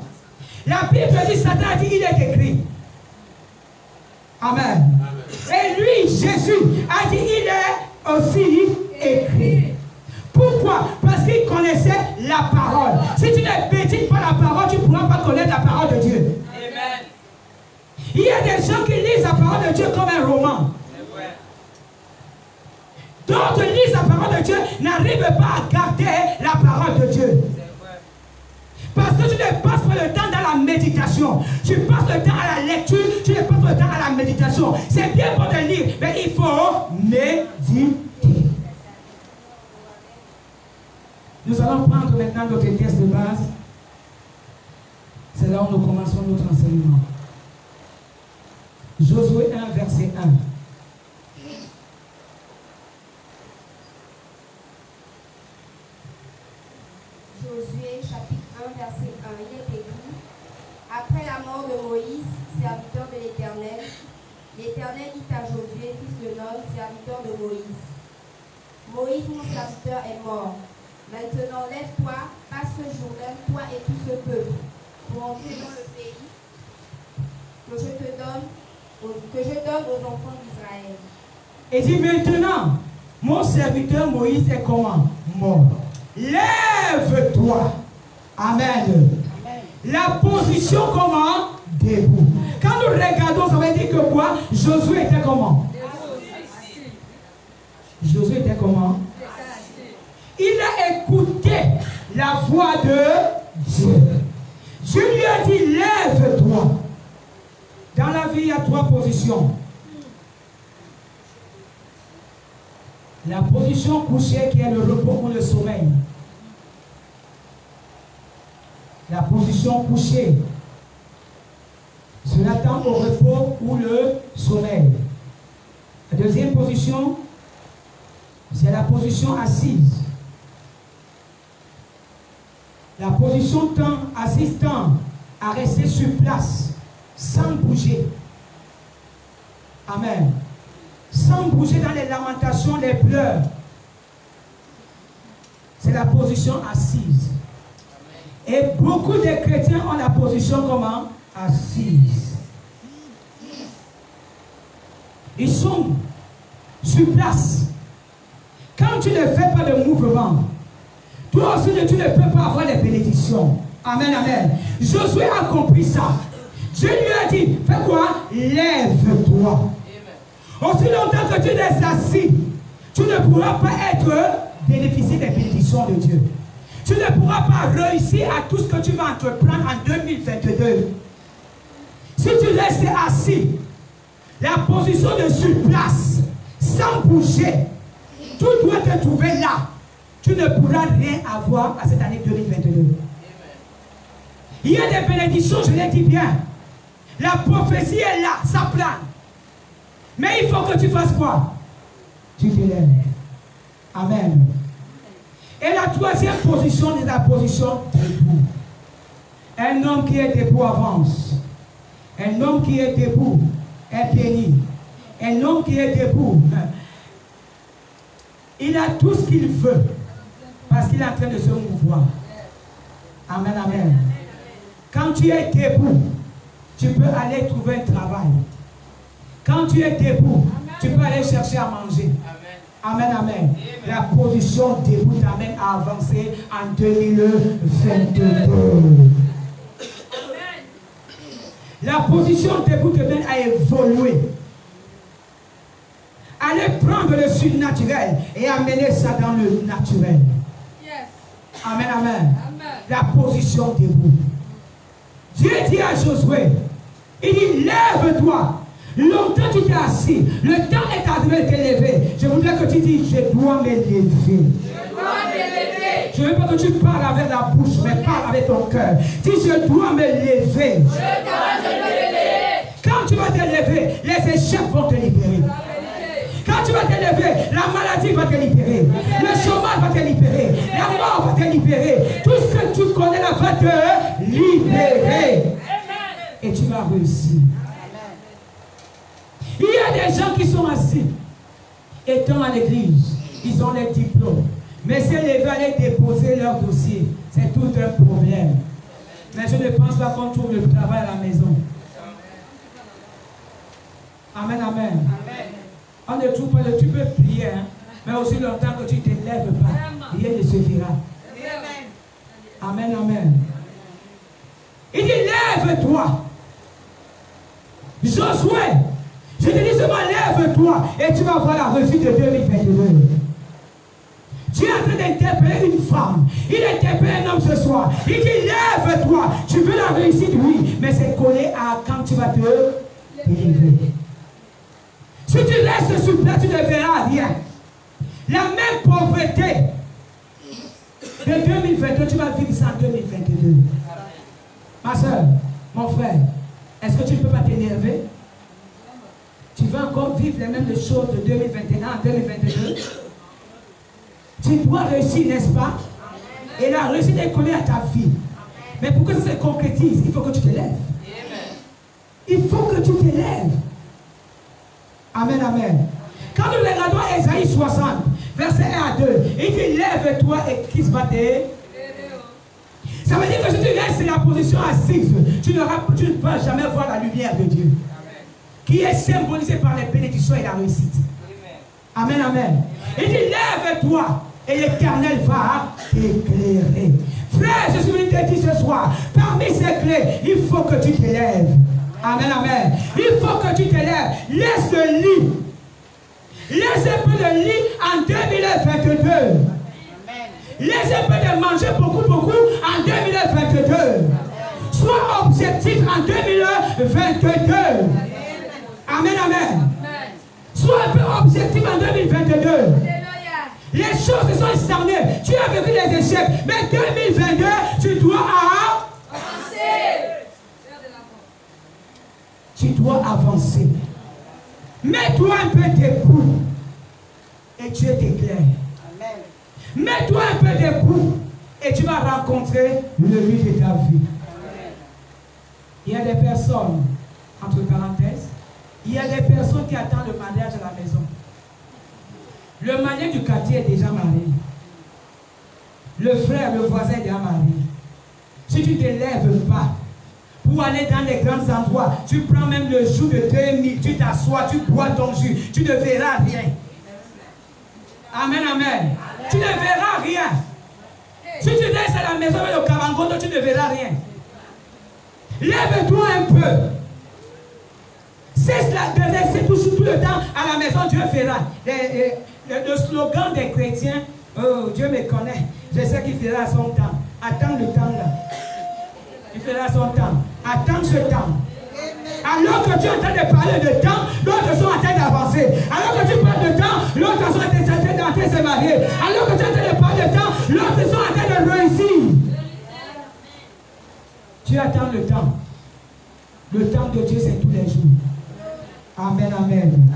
la Bible dit, Satan a dit, il est écrit. Amen. Et lui, Jésus, a dit, il est aussi écrit. Pourquoi? Parce qu'il connaissait la parole. Si tu ne médites pas la parole, tu ne pourras pas connaître la parole de Dieu. Amen. Il y a des gens qui lisent la parole de Dieu comme un roman. D'autres lisent la parole de Dieu, n'arrivent pas à garder la parole de Dieu. Parce que tu ne passes pas le temps dans la méditation. Tu passes le temps à la lecture, tu ne passes pas le temps à la méditation. C'est bien pour te lire, mais il faut méditer. Nous allons prendre maintenant notre texte de base. C'est là où nous commençons notre enseignement. Josué 1, verset 1. Josué chapitre 1 verset 1, il est écrit: Après la mort de Moïse, serviteur de l'Éternel, l'Éternel dit à Josué, fils de Nun, serviteur de Moïse: Moïse, mon serviteur, est mort. Maintenant, lève-toi, passe ce Jourdain, toi et tout ce peuple, pour entrer dans le pays que je donne aux enfants d'Israël. Et dit maintenant, mon serviteur Moïse est comment? Mort. Lève-toi. Amen. La position comment? Debout. Quand nous regardons, ça veut dire que quoi? Josué était comment? Josué était comment? Il a écouté la voix de Dieu. Dieu lui a dit, lève-toi. Dans la vie, il y a trois positions. La position couchée qui est le repos ou le sommeil. La position couchée. Cela tend au repos ou le sommeil. La deuxième position, c'est la position assise. La position assise tend à rester sur place, sans bouger. Amen. Sans bouger dans les lamentations, les pleurs. C'est la position assise. Et beaucoup de chrétiens ont la position comment? Assise. Ils sont sur place. Quand tu ne fais pas de mouvement, toi aussi tu ne peux pas avoir les bénédictions. Amen, amen. Josué a compris ça. Dieu lui a dit, fais quoi? Lève-toi. Aussi longtemps que tu es assis, tu ne pourras pas bénéficier des bénédictions de Dieu. Tu ne pourras pas réussir à tout ce que tu vas entreprendre en 2022. Si tu restes assis, la position de sur place, sans bouger, tout doit te trouver là. Tu ne pourras rien avoir à cette année 2022. Il y a des bénédictions, je l'ai dit bien. La prophétie est là, ça plane. Mais il faut que tu fasses quoi? Tu te lèves. Amen. Et la troisième position est la position debout. Un homme qui est debout avance. Un homme qui est debout est béni. Un homme qui est debout, il a tout ce qu'il veut. Parce qu'il est en train de se mouvoir. Amen, amen. Quand tu es debout, tu peux aller trouver un travail. Quand tu es debout, tu peux aller chercher à manger. Amen, amen. La position debout t'amène à avancer en 2022. La position debout te mène à évoluer. Aller prendre le surnaturel et amener ça dans le naturel. Amen, amen. La position debout. Dieu dit à Josué, il dit, lève-toi. Longtemps tu t'es assis, le temps est arrivé de te lever. Je voudrais que tu dises, je dois me lever. Je ne veux pas que tu parles avec la bouche, mais parle avec ton cœur. Dis, je dois me lever. Quand tu vas te lever, les échecs vont te libérer. Quand tu vas te lever, la maladie va te libérer. Le chômage va te libérer. La mort va te libérer. Tout ce que tu connais là va te libérer. Et tu vas réussir. Il y a des gens qui sont assis, étant à l'église, ils ont les diplômes. Mais c'est lever aller déposer leur dossier. C'est tout un problème. Mais je ne pense pas qu'on trouve le travail à la maison. Amen, amen. On ne trouve pas le tu peux prier, hein, mais aussi longtemps que tu ne te lèves pas, rien ne se fera. Amen, amen. Il dit, lève-toi. Josué, je te dis seulement, lève-toi et tu vas voir la réussite de 2022. Tu es en train d'interpeller une femme. Il interpelle un homme ce soir. Il dit, lève-toi. Tu veux la réussite, oui, mais c'est collé à quand tu vas te délivrer. Si tu restes sur place, tu ne verras rien. La même pauvreté de 2022, tu vas vivre ça en 2022. Ma soeur, mon frère, est-ce que tu ne peux pas t'énerver? Tu vas encore vivre les mêmes choses de 2021 en 2022. Tu dois réussir, n'est-ce pas? Et la réussite est collée à ta vie. Mais pour que ça se concrétise, il faut que tu te lèves. Il faut que tu te lèves. Amen, amen. Quand nous regardons Ésaïe 60, verset 1 à 2, il dit, lève-toi et Christ va te... Ça veut dire que si tu restes dans la position assise, tu ne vas jamais voir la lumière de Dieu. Qui est symbolisée par les bénédictions et la réussite. Amen, amen. Il dit, lève-toi et l'Éternel va t'éclairer. Frère, je suis venu te dire ce soir, parmi ces clés, il faut que tu te lèves. Amen, amen. Il faut que tu te lèves. Laisse le lit. Laisse un peu de lit en 2022. Laisse un peu de manger beaucoup en 2022. Sois objectif en 2022. Amen, en 2022. Les choses se sont stagnées. Tu as vécu des échecs. Mais 2022, tu dois avancer. Tu dois avancer. Mets-toi un peu debout. Et Dieu t'éclaire. Mets-toi un peu debout. Et tu vas rencontrer le but de ta vie. Il y a des personnes, entre parenthèses, il y a des personnes qui attendent le mariage à la maison. Le marié du quartier est déjà marié. Le frère, le voisin est déjà marié. Si tu ne te lèves pas pour aller dans les grands endroits, tu prends même le jour de 2000, tu t'assois, tu bois ton jus, tu ne verras rien. Amen, amen. Tu ne verras rien. Si tu restes à la maison avec le carangondo, tu ne verras rien. Lève-toi un peu. Cesse de rester toujours tout le temps à la maison, Dieu fera. Le slogan des chrétiens, oh, Dieu me connaît, je sais qu'il fera son temps. Attends le temps là. Il fera son temps. Attends ce temps. Alors que tu es en train de parler de temps, d'autres sont en train d'avancer. Alors que tu parles de temps, l'autre sont en train de se marier. Alors que tu es en train de parler de temps, l'autre sont en train de réussir. Tu attends le temps. Le temps de Dieu, c'est tous les jours. Amen, amen.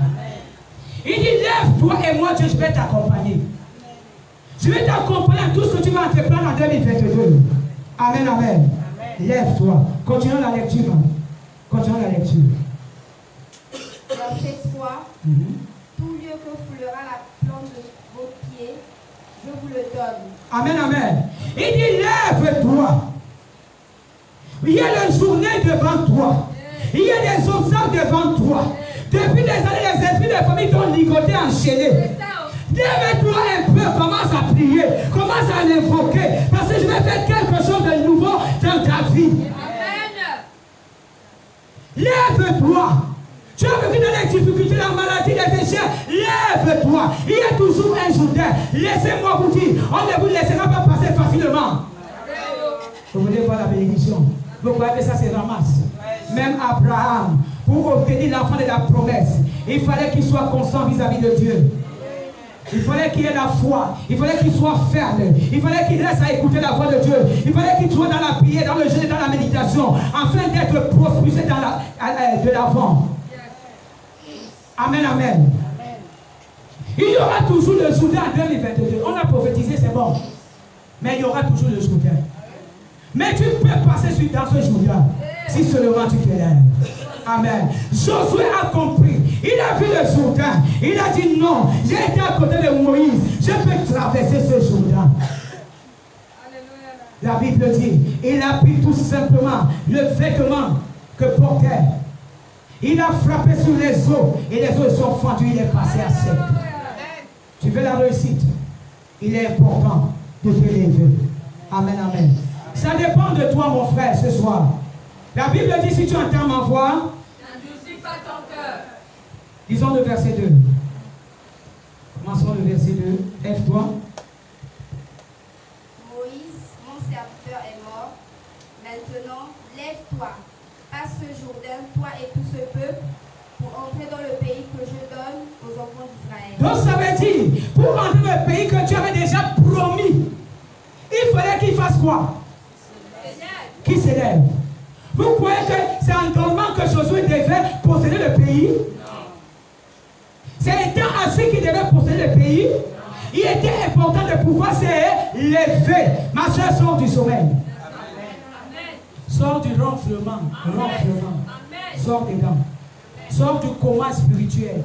Il dit, lève-toi et moi, Dieu, je vais t'accompagner. Je vais t'accompagner à tout ce que tu vas entreprendre en 2022. Amen, amen. Lève-toi. Continuons la lecture. Continuons la lecture. Verset 3. Tout lieu que foulera la plante de vos pieds, je vous le donne. Amen, amen. Il dit, lève-toi. Il y a la journée devant toi. Il y a des obstacles devant toi. Depuis des années, les esprits de famille t'ont ligoté, enchaîné. Lève-toi un peu, commence à prier, commence à l'invoquer, parce que je vais faire quelque chose de nouveau dans ta vie. Amen. Lève-toi. Tu as vécu dans les difficultés, la maladie, les échecs. Lève-toi. Il y a toujours un Jourdain. Laissez-moi vous dire, on ne vous laissera pas passer facilement. Vous voulez voir la bénédiction? Vous croyez que ça se ramasse? Même Abraham, pour obtenir l'enfant de la promesse, il fallait qu'il soit constant vis-à-vis de Dieu. Il fallait qu'il ait la foi. Il fallait qu'il soit ferme. Il fallait qu'il reste à écouter la voix de Dieu. Il fallait qu'il soit dans la prière, dans le jeûne, dans la méditation, afin d'être propulsé de l'avant. Amen, amen. Il y aura toujours le Jourdain en 2022. On a prophétisé, c'est bon. Mais il y aura toujours le Jourdain. Mais tu peux passer dans ce Jourdain si seulement tu te lèves. Amen. Josué a compris. Il a vu le Jourdain. Il a dit non. J'ai été à côté de Moïse. Je peux traverser ce Jourdain. La Bible dit, il a pris tout simplement le vêtement que portait. Il a frappé sur les eaux et les eaux sont fendues. Il est passé à sec. Tu veux la réussite? Il est important de te lever. Amen, amen. Ça dépend de toi, mon frère, ce soir. La Bible dit, si tu entends ma voix, n'endurcis pas ton cœur. Disons le verset 2. Commençons le verset 2. Lève-toi. Moïse, mon serviteur, est mort. Maintenant, lève-toi. Passe ce Jourdain, toi et tout ce peuple, pour entrer dans le pays que je donne aux enfants d'Israël. Donc ça veut dire, pour entrer dans le pays que tu avais déjà promis, il fallait qu'il fasse quoi? Qu'il s'élève. Vous croyez que c'est en dormant que Josué devait posséder le pays? C'est étant assis qu'il devait posséder le pays. Il était important de pouvoir s'élever. Ma soeur, sort du sommeil. Sors du ronflement. Sors dedans. Sors du coma spirituel.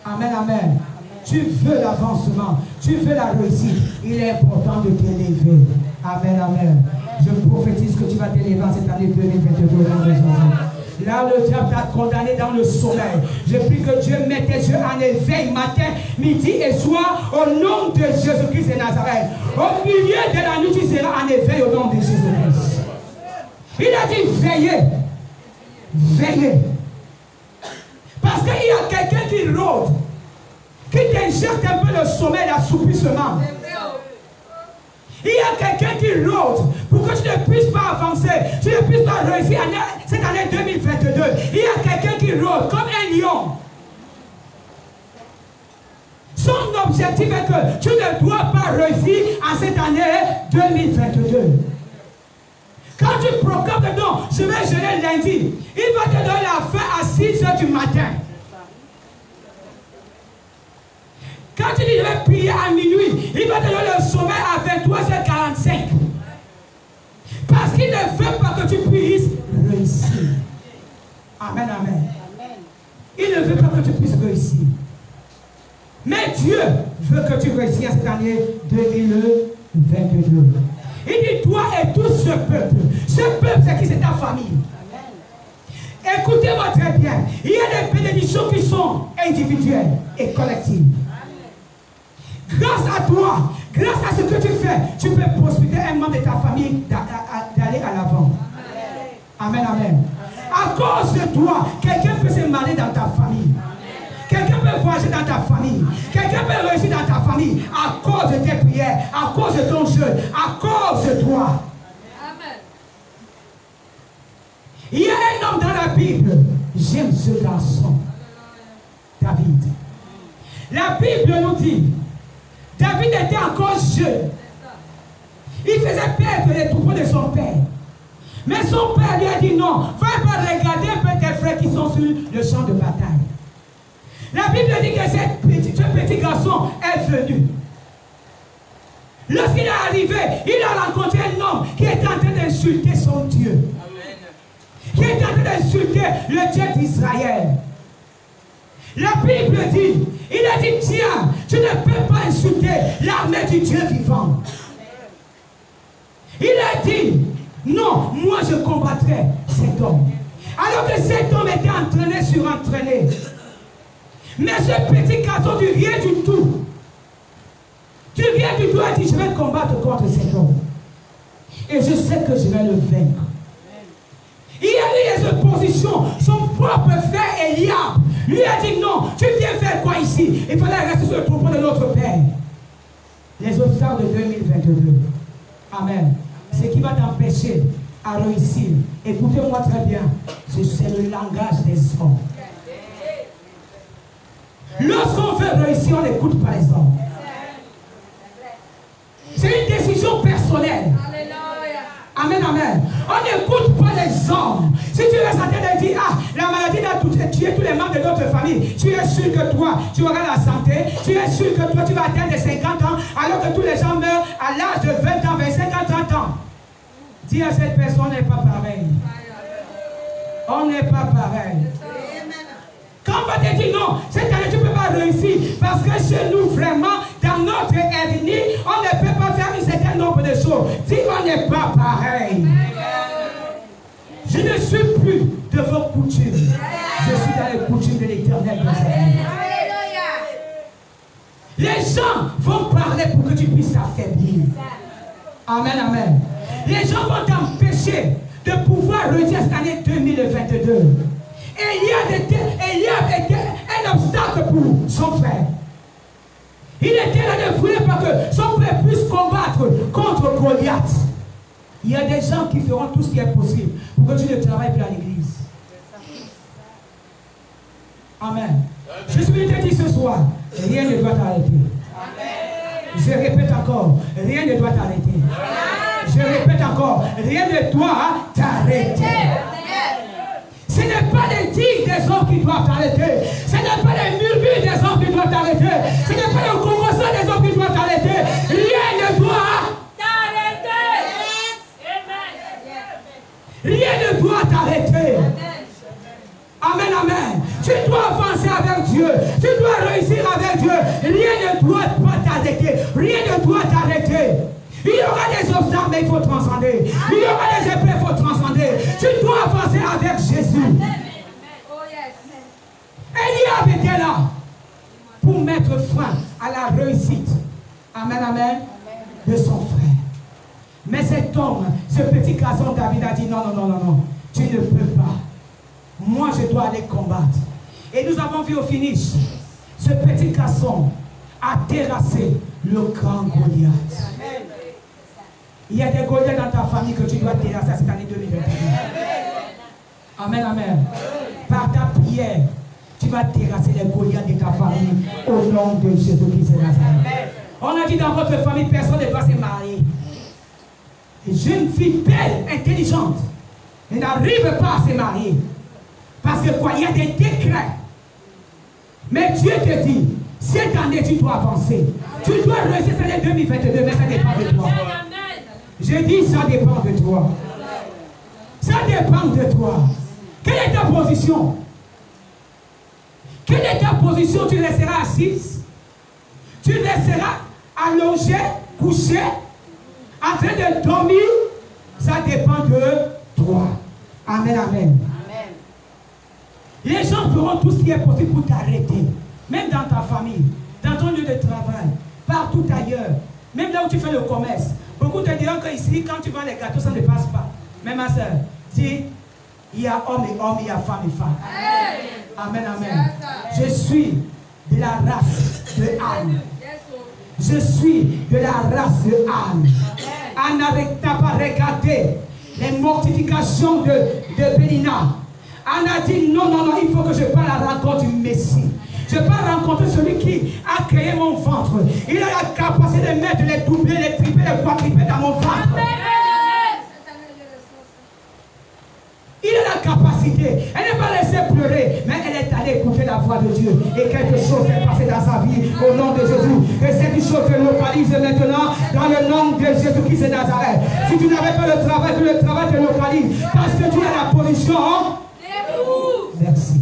Amen, amen. Tu veux l'avancement. Tu veux la réussite. Il est important de t'élever. Amen, amen. Je prophétise que tu vas t'élever en cette année 2022. Là, le diable t'a condamné dans le sommeil. Je prie que Dieu mette tes yeux en éveil matin, midi et soir, au nom de Jésus-Christ de Nazareth. Au milieu de la nuit, tu seras en éveil au nom de Jésus-Christ. Il a dit veillez. Veillez. Parce qu'il y a quelqu'un qui rôde, qui t'injecte un peu le sommeil, l'assoupissement. Il y a quelqu'un qui rôde pour que tu ne puisses pas avancer, tu ne puisses pas réussir cette année 2022. Il y a quelqu'un qui rôde comme un lion. Son objectif est que tu ne dois pas réussir en cette année 2022. Quand tu proclames que non, je vais jeûner lundi, il va te donner la fin à 6 h du matin. Quand tu dis je vais prier à minuit, il va te donner le sommeil à 23 h 45. Parce qu'il ne veut pas que tu puisses réussir. Amen, amen. Il ne veut pas que tu puisses réussir. Mais Dieu veut que tu réussisses cette année 2022. Il dit toi et tout ce peuple c'est qui? C'est ta famille. Écoutez-moi très bien. Il y a des bénédictions qui sont individuelles et collectives. Grâce à toi, grâce à ce que tu fais, tu peux prospérer un membre de ta famille d'aller à l'avant. Amen, amen. À cause de toi, quelqu'un peut se marier dans ta famille. Quelqu'un peut voyager dans ta famille. Quelqu'un peut réussir dans ta famille à cause de tes prières, à cause de ton jeûne, à cause de toi. Amen. Il y a un homme dans la Bible. J'aime ce garçon. David. La Bible nous dit, David était encore jeune. Il faisait perdre les troupeaux de son père. Mais son père lui a dit non, ne va pas regarder un peu tes frères qui sont sur le champ de bataille. La Bible dit que ce petit garçon est venu. Lorsqu'il est arrivé, il a rencontré un homme qui était en train d'insulter son Dieu. Amen. Qui était en train d'insulter le Dieu d'Israël. La Bible dit, il a dit, tiens, tu ne peux pas insulter l'armée du Dieu vivant. Il a dit, non, moi je combattrai cet homme. Alors que cet homme était entraîné sur entraîné. Mais ce petit garçon du rien du tout, a dit, je vais combattre contre cet homme. Et je sais que je vais le vaincre. Il a eu les oppositions. Son propre frère Eliab lui a dit non, tu viens faire quoi ici? Il fallait rester sur le troupeau de notre père. Les obstacles de 2022. Amen. Ce qui va t'empêcher à réussir. Écoutez-moi très bien. C'est le langage des hommes. Lorsqu'on veut réussir, on n'écoute pas les hommes. C'est une décision personnelle. Amen, amen. On n'écoute pas les hommes. Si tu es en train de dire, ah, la maladie a tué tous les membres de notre famille, tu es sûr que toi, tu auras la santé, tu es sûr que toi, tu vas atteindre les 50 ans, alors que tous les gens meurent à l'âge de 20 ans, 25 ans, 30 ans. Dis à cette personne, on n'est pas pareil. On n'est pas pareil. Quand on va te dire non, cette année tu ne peux pas réussir, parce que chez nous, vraiment, dans notre ethnie, on ne peut pas faire un certain nombre de choses. Dis on n'est pas pareil. Je ne suis plus de vos coutumes. Je suis dans les coutumes de l'Éternel. Les gens vont parler pour que tu puisses t'affaiblir. Amen, amen. Les gens vont t'empêcher de pouvoir réussir cette année 2022. Eliab était un obstacle pour son frère. Il était là, ne voulait pas que son frère puisse combattre contre Goliath. Il y a des gens qui feront tout ce qui est possible pour que tu ne travailles plus à l'église. Amen. Je suis venu te dire ce soir, rien ne doit t'arrêter. Je répète encore, rien ne doit t'arrêter. Je répète encore, rien ne doit t'arrêter. Ce n'est pas les dires des hommes qui doivent t'arrêter. Ce n'est pas les murmures des hommes qui doivent t'arrêter. Ce n'est pas le conversation des hommes qui doivent t'arrêter. Rien ne doit t'arrêter. Rien ne doit t'arrêter. Amen, amen. Tu dois avancer avec Dieu. Tu dois réussir avec Dieu. Rien ne doit pas t'arrêter. Rien ne doit t'arrêter. Il y aura des obstacles, mais il faut transcender. Il y aura des épreuves, il faut transcender. Tu dois avancer avec Jésus. Eliab était là pour mettre fin à la réussite. Amen, amen. De son frère. Mais cet homme, ce petit garçon David a dit non, non, non, non, non. Tu ne peux pas. Moi, je dois aller combattre. Et nous avons vu au finish, ce petit garçon a terrassé le grand Goliath. Il y a des Goliaths dans ta famille que tu dois terrasser cette année 2021. Amen, amen. Par ta prière, tu vas terrasser les Goliaths de ta famille au nom de Jésus-Christ de Nazareth. On a dit dans votre famille, personne ne doit se marier. Une jeune fille belle, intelligente, n'arrive pas à se marier. Parce que quoi, il y a des décrets. Mais Dieu te dit, cette année tu dois avancer. Tu dois réussir cette année 2022, mais ça dépend de toi. Je dis, ça dépend de toi. Ça dépend de toi. Quelle est ta position? Quelle est ta position? Tu resteras assise? Tu resteras allongé, couché, en train de dormir? Ça dépend de toi. Amen, amen. Les gens feront tout ce qui est possible pour t'arrêter. Même dans ta famille, dans ton lieu de travail, partout ailleurs. Même là où tu fais le commerce. Beaucoup te diront qu'ici, quand tu vends les gâteaux, ça ne passe pas. Mais ma soeur, dis, il y a homme et homme, il y a femme et femme. Amen, amen. Je suis de la race de Anne. Je suis de la race de Anne. Anne n'a pas regardé les mortifications de Pénina. Anne a dit non, non, non, il faut que je parle à la rencontre du Messie. Je peux rencontrer celui qui a créé mon ventre. Il a la capacité de mettre les doublés, les triplés, les quadruplés dans mon ventre. Il a la capacité. Elle n'est pas laissée pleurer, mais elle est allée écouter la voix de Dieu. Et quelque chose s'est passé dans sa vie au nom de Jésus. Et cette chose se localise maintenant dans le nom de Jésus-Christ de Nazareth. Si tu n'avais pas le travail te localise. Parce que tu as la position. Merci.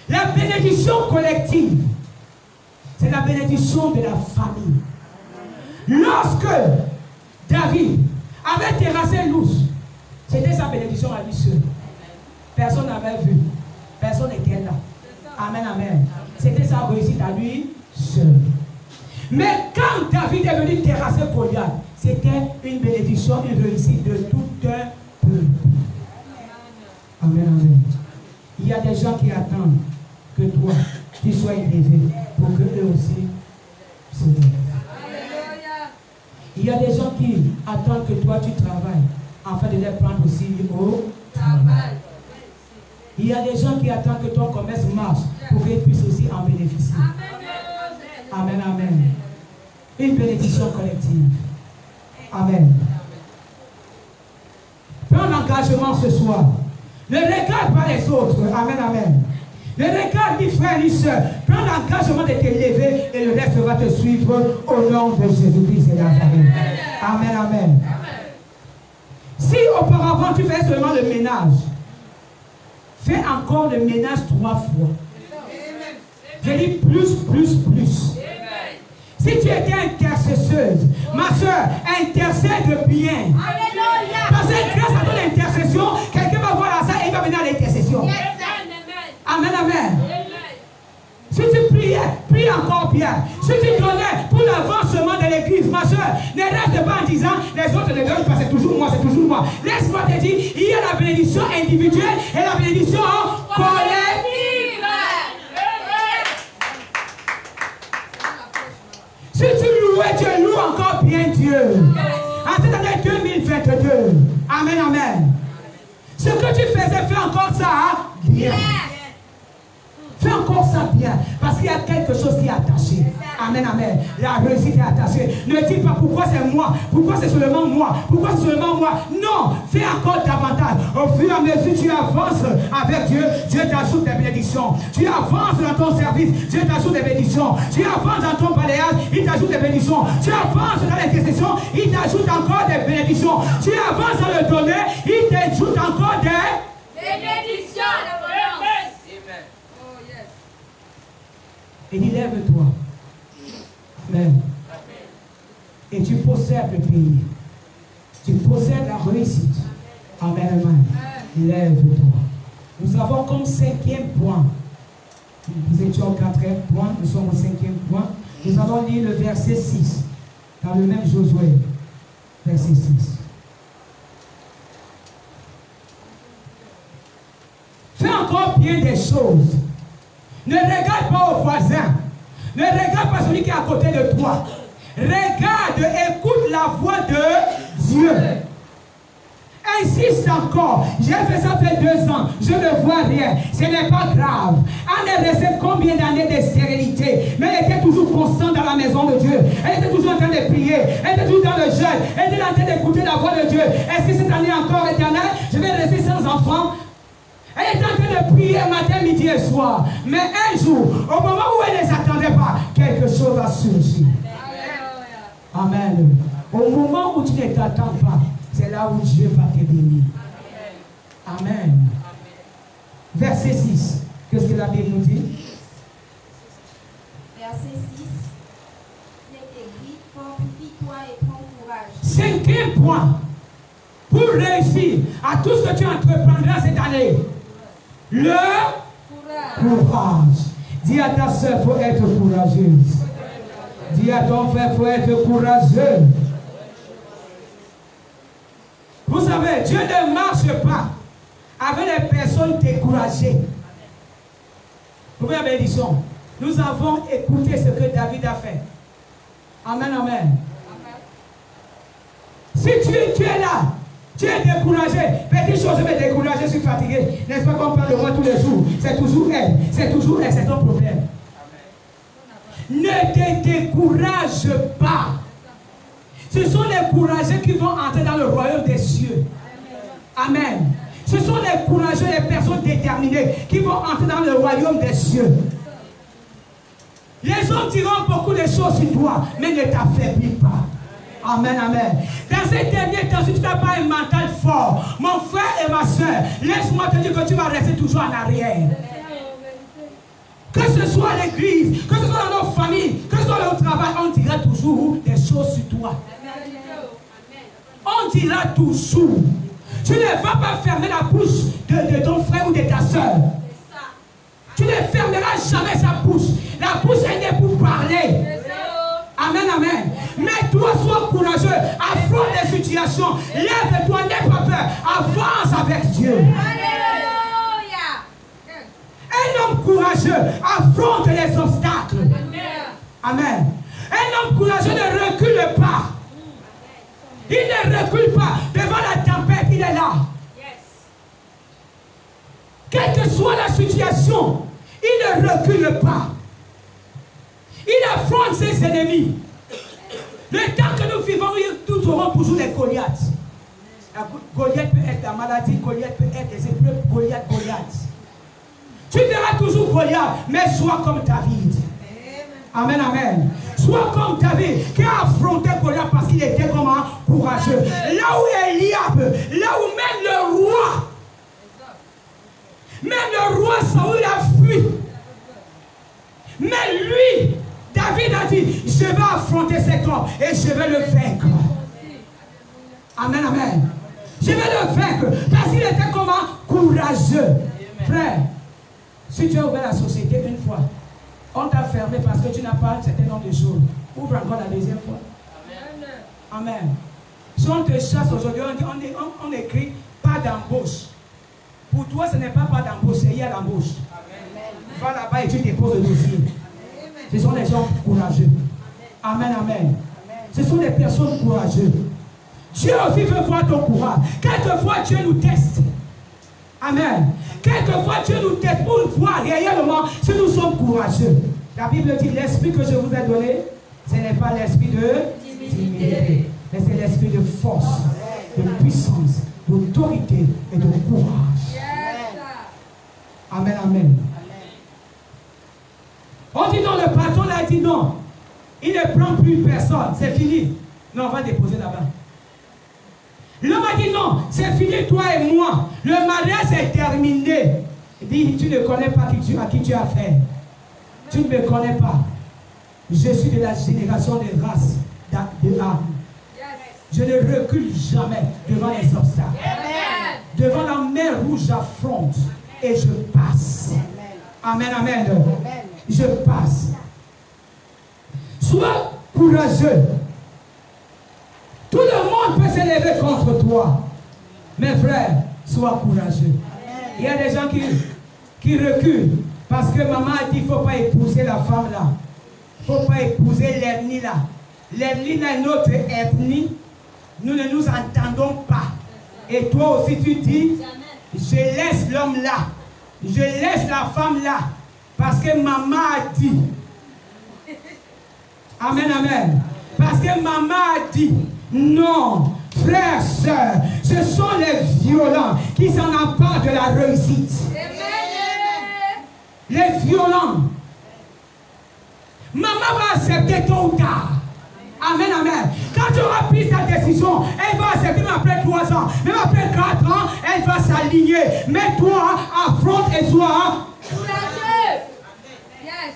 La bénédiction collective, c'est la bénédiction de la famille. Lorsque David avait terrassé l'ours, c'était sa bénédiction à lui seul. Personne n'avait vu. Personne n'était là. Amen, amen. C'était sa réussite à lui seul. Mais quand David est venu terrasser Goliath, c'était une bénédiction, une réussite de tout un peuple. Amen, amen. Il y a des gens qui attendent que toi, tu sois élevé pour que eux aussi se lèvent. Il y a des gens qui attendent que toi, tu travailles afin de les prendre aussi au travail. Il y a des gens qui attendent que ton commerce marche pour qu'ils puissent aussi en bénéficier. Amen, amen. Une bénédiction collective. Amen. Prends l'engagement ce soir. Ne regarde pas les autres. Amen, amen. Ne regarde ni frère ni soeur. Prends l'engagement de t'élever et le reste va te suivre au nom de Jésus-Christ de Nazareth. Amen, amen. Si auparavant tu fais seulement le ménage, fais encore le ménage 3 fois. Je dis plus. Si tu étais intercesseuse, ma soeur, intercède bien. Parce que grâce à ton intercession, quelqu'un va voir ça et il va venir à l'intercession. Amen, amen. Si tu priais, prie encore bien. Si tu donnais pour l'avancement de l'église, ma soeur, ne reste pas en disant les autres ne donnent pas, c'est toujours moi, c'est toujours moi. Laisse-moi te dire, il y a la bénédiction individuelle et la bénédiction collective. Si tu louais, tu loues encore bien Dieu. En cette année 2022. Amen, amen. Ce que tu faisais, fais encore ça bien. Fais encore ça bien, parce qu'il y a quelque chose qui est attaché. Amen, amen. La réussite est attachée. Ne dis pas pourquoi c'est moi, pourquoi c'est seulement moi, pourquoi c'est seulement moi. Non, fais encore davantage. Au fur et à mesure tu avances avec Dieu, Dieu t'ajoute des bénédictions. Tu avances dans ton service, Dieu t'ajoute des bénédictions. Tu avances dans ton balayage, il t'ajoute des bénédictions. Tu avances dans l'intercession, il t'ajoute encore des bénédictions. Tu avances dans le donner, il t'ajoute encore des bénédictions. Et il lève-toi. Amen. Et tu possèdes le pays. Tu possèdes la réussite. Amen, amen. Lève-toi. Nous avons comme 5e point. Nous étions au 4e point. Nous sommes au 5e point. Nous allons lire le verset 6. Dans le même Josué. Verset 6. Fais encore bien des choses. Ne regarde pas au voisin. Ne regarde pas celui qui est à côté de toi. Regarde, écoute la voix de Dieu. insiste encore. J'ai fait ça fait 2 ans. Je ne vois rien. Ce n'est pas grave. Anne est restée combien d'années de stérilité. Mais elle était toujours constante dans la maison de Dieu. Elle était toujours en train de prier. Elle était toujours dans le jeûne. Elle était en train d'écouter la voix de Dieu. Est-ce que cette année encore, Éternel, je vais rester sans enfant? Elle était en train de prier matin, midi et soir. Mais un jour, au moment où elle ne s'attendait pas, quelque chose a surgi. Amen. Au moment où tu ne t'attends pas, c'est là où Dieu va te bénir. Amen. Verset 6. Qu'est-ce que la Bible nous dit? Verset 6. Il est écrit, fortifie-toi et prends courage. 5e point. Pour réussir à tout ce que tu entreprendras cette année. Le courage. Dis à ta soeur, il faut être courageuse. Dis à ton frère, il faut être courageux. Vous savez, Dieu ne marche pas avec les personnes découragées. Première bénédiction. Nous avons écouté ce que David a fait. Amen, amen. Si tu es là, tu es découragé. Petite chose, je vais décourager, je suis fatigué. N'est-ce pas qu'on parle de moi tous les jours? C'est toujours elle. C'est toujours elle, c'est ton problème. Ne te décourage pas. Ce sont les courageux qui vont entrer dans le royaume des cieux. Amen. Ce sont les courageux, les personnes déterminées qui vont entrer dans le royaume des cieux. Les hommes diront beaucoup de choses sur toi, mais ne t'affaiblis pas. Amen, amen. Dans ces derniers temps, si tu n'as pas un mental fort, mon frère et ma soeur, laisse-moi te dire que tu vas rester toujours en arrière. Que ce soit à l'église, que ce soit dans nos familles, que ce soit au travail, on dira toujours des choses sur toi. On dira toujours. Tu ne vas pas fermer la bouche de ton frère ou de ta soeur. Tu ne fermeras jamais sa bouche. La bouche, elle est pour parler. Amen, amen. Mais toi, sois courageux. Affronte les situations. Lève-toi, n'aie pas peur. Avance avec Dieu. Un homme courageux affronte les obstacles. Amen. Un homme courageux ne recule pas. Il ne recule pas. Devant la tempête, il est là. Quelle que soit la situation, il ne recule pas. Il affronte ses ennemis. Le temps que nous vivons, nous aurons toujours des Goliaths. Goliath peut être la maladie, Goliath peut être des épreuves, Goliath. Tu verras toujours Goliath, mais sois comme David. Amen, amen. Sois comme David qui a affronté Goliath parce qu'il était comment? Courageux. Là où Eliab, là où même le roi Saoul a fui. Mais lui, David a dit, je vais affronter cet homme et je vais le vaincre. Amen, amen. Je vais le vaincre parce qu'il était comment? Courageux. Frère, si tu as ouvert la société une fois, on t'a fermé parce que tu n'as pas un certain nombre de jours. Ouvre encore la deuxième fois. Amen. Amen. Si on te chasse aujourd'hui, on écrit pas d'embauche. Pour toi, ce n'est pas d'embauche, c'est il y a l'embauche. Va là-bas et tu déposes le dossier. Ce sont des gens courageux. Amen, amen. Ce sont des personnes courageuses. Dieu aussi veut voir ton courage. Quelquefois, Dieu nous teste. Amen. Quelquefois, Dieu nous teste pour voir réellement si nous sommes courageux. La Bible dit, l'esprit que je vous ai donné, ce n'est pas l'esprit de timidité, mais c'est l'esprit de force, de puissance, d'autorité et de courage. Amen, amen. On dit non, le patron a dit non. Il ne prend plus personne, c'est fini. Non, on va déposer là-bas. L'homme a dit non, c'est fini, toi et moi. Le mariage est terminé. Il dit, tu ne connais pas à qui tu as affaire. Tu ne me connais pas. Je suis de la génération de race, d'âme. Je ne recule jamais devant les obstacles. Devant la mer rouge, j'affronte et je passe. Amen, amen. Je passe. Sois courageux. Tout le monde peut s'élever contre toi. Mes frères, sois courageux. Il y a des gens qui reculent parce que maman a dit qu'il ne faut pas épouser la femme là. Il ne faut pas épouser l'ethnie là. L'ethnie là est notre ethnie. Nous ne nous entendons pas. Et toi aussi tu dis, je laisse l'homme là, je laisse la femme là, parce que maman a dit. Amen, amen. Parce que maman a dit, non, frères, sœurs, ce sont les violents qui s'en emparent de la réussite. Les violents. Maman va accepter tôt ou tard. Amen, amen. Quand tu auras pris ta décision, elle va accepter même après 3 ans, même après 4 ans, elle va s'aligner. Mais toi, affronte et sois courageux. Yes.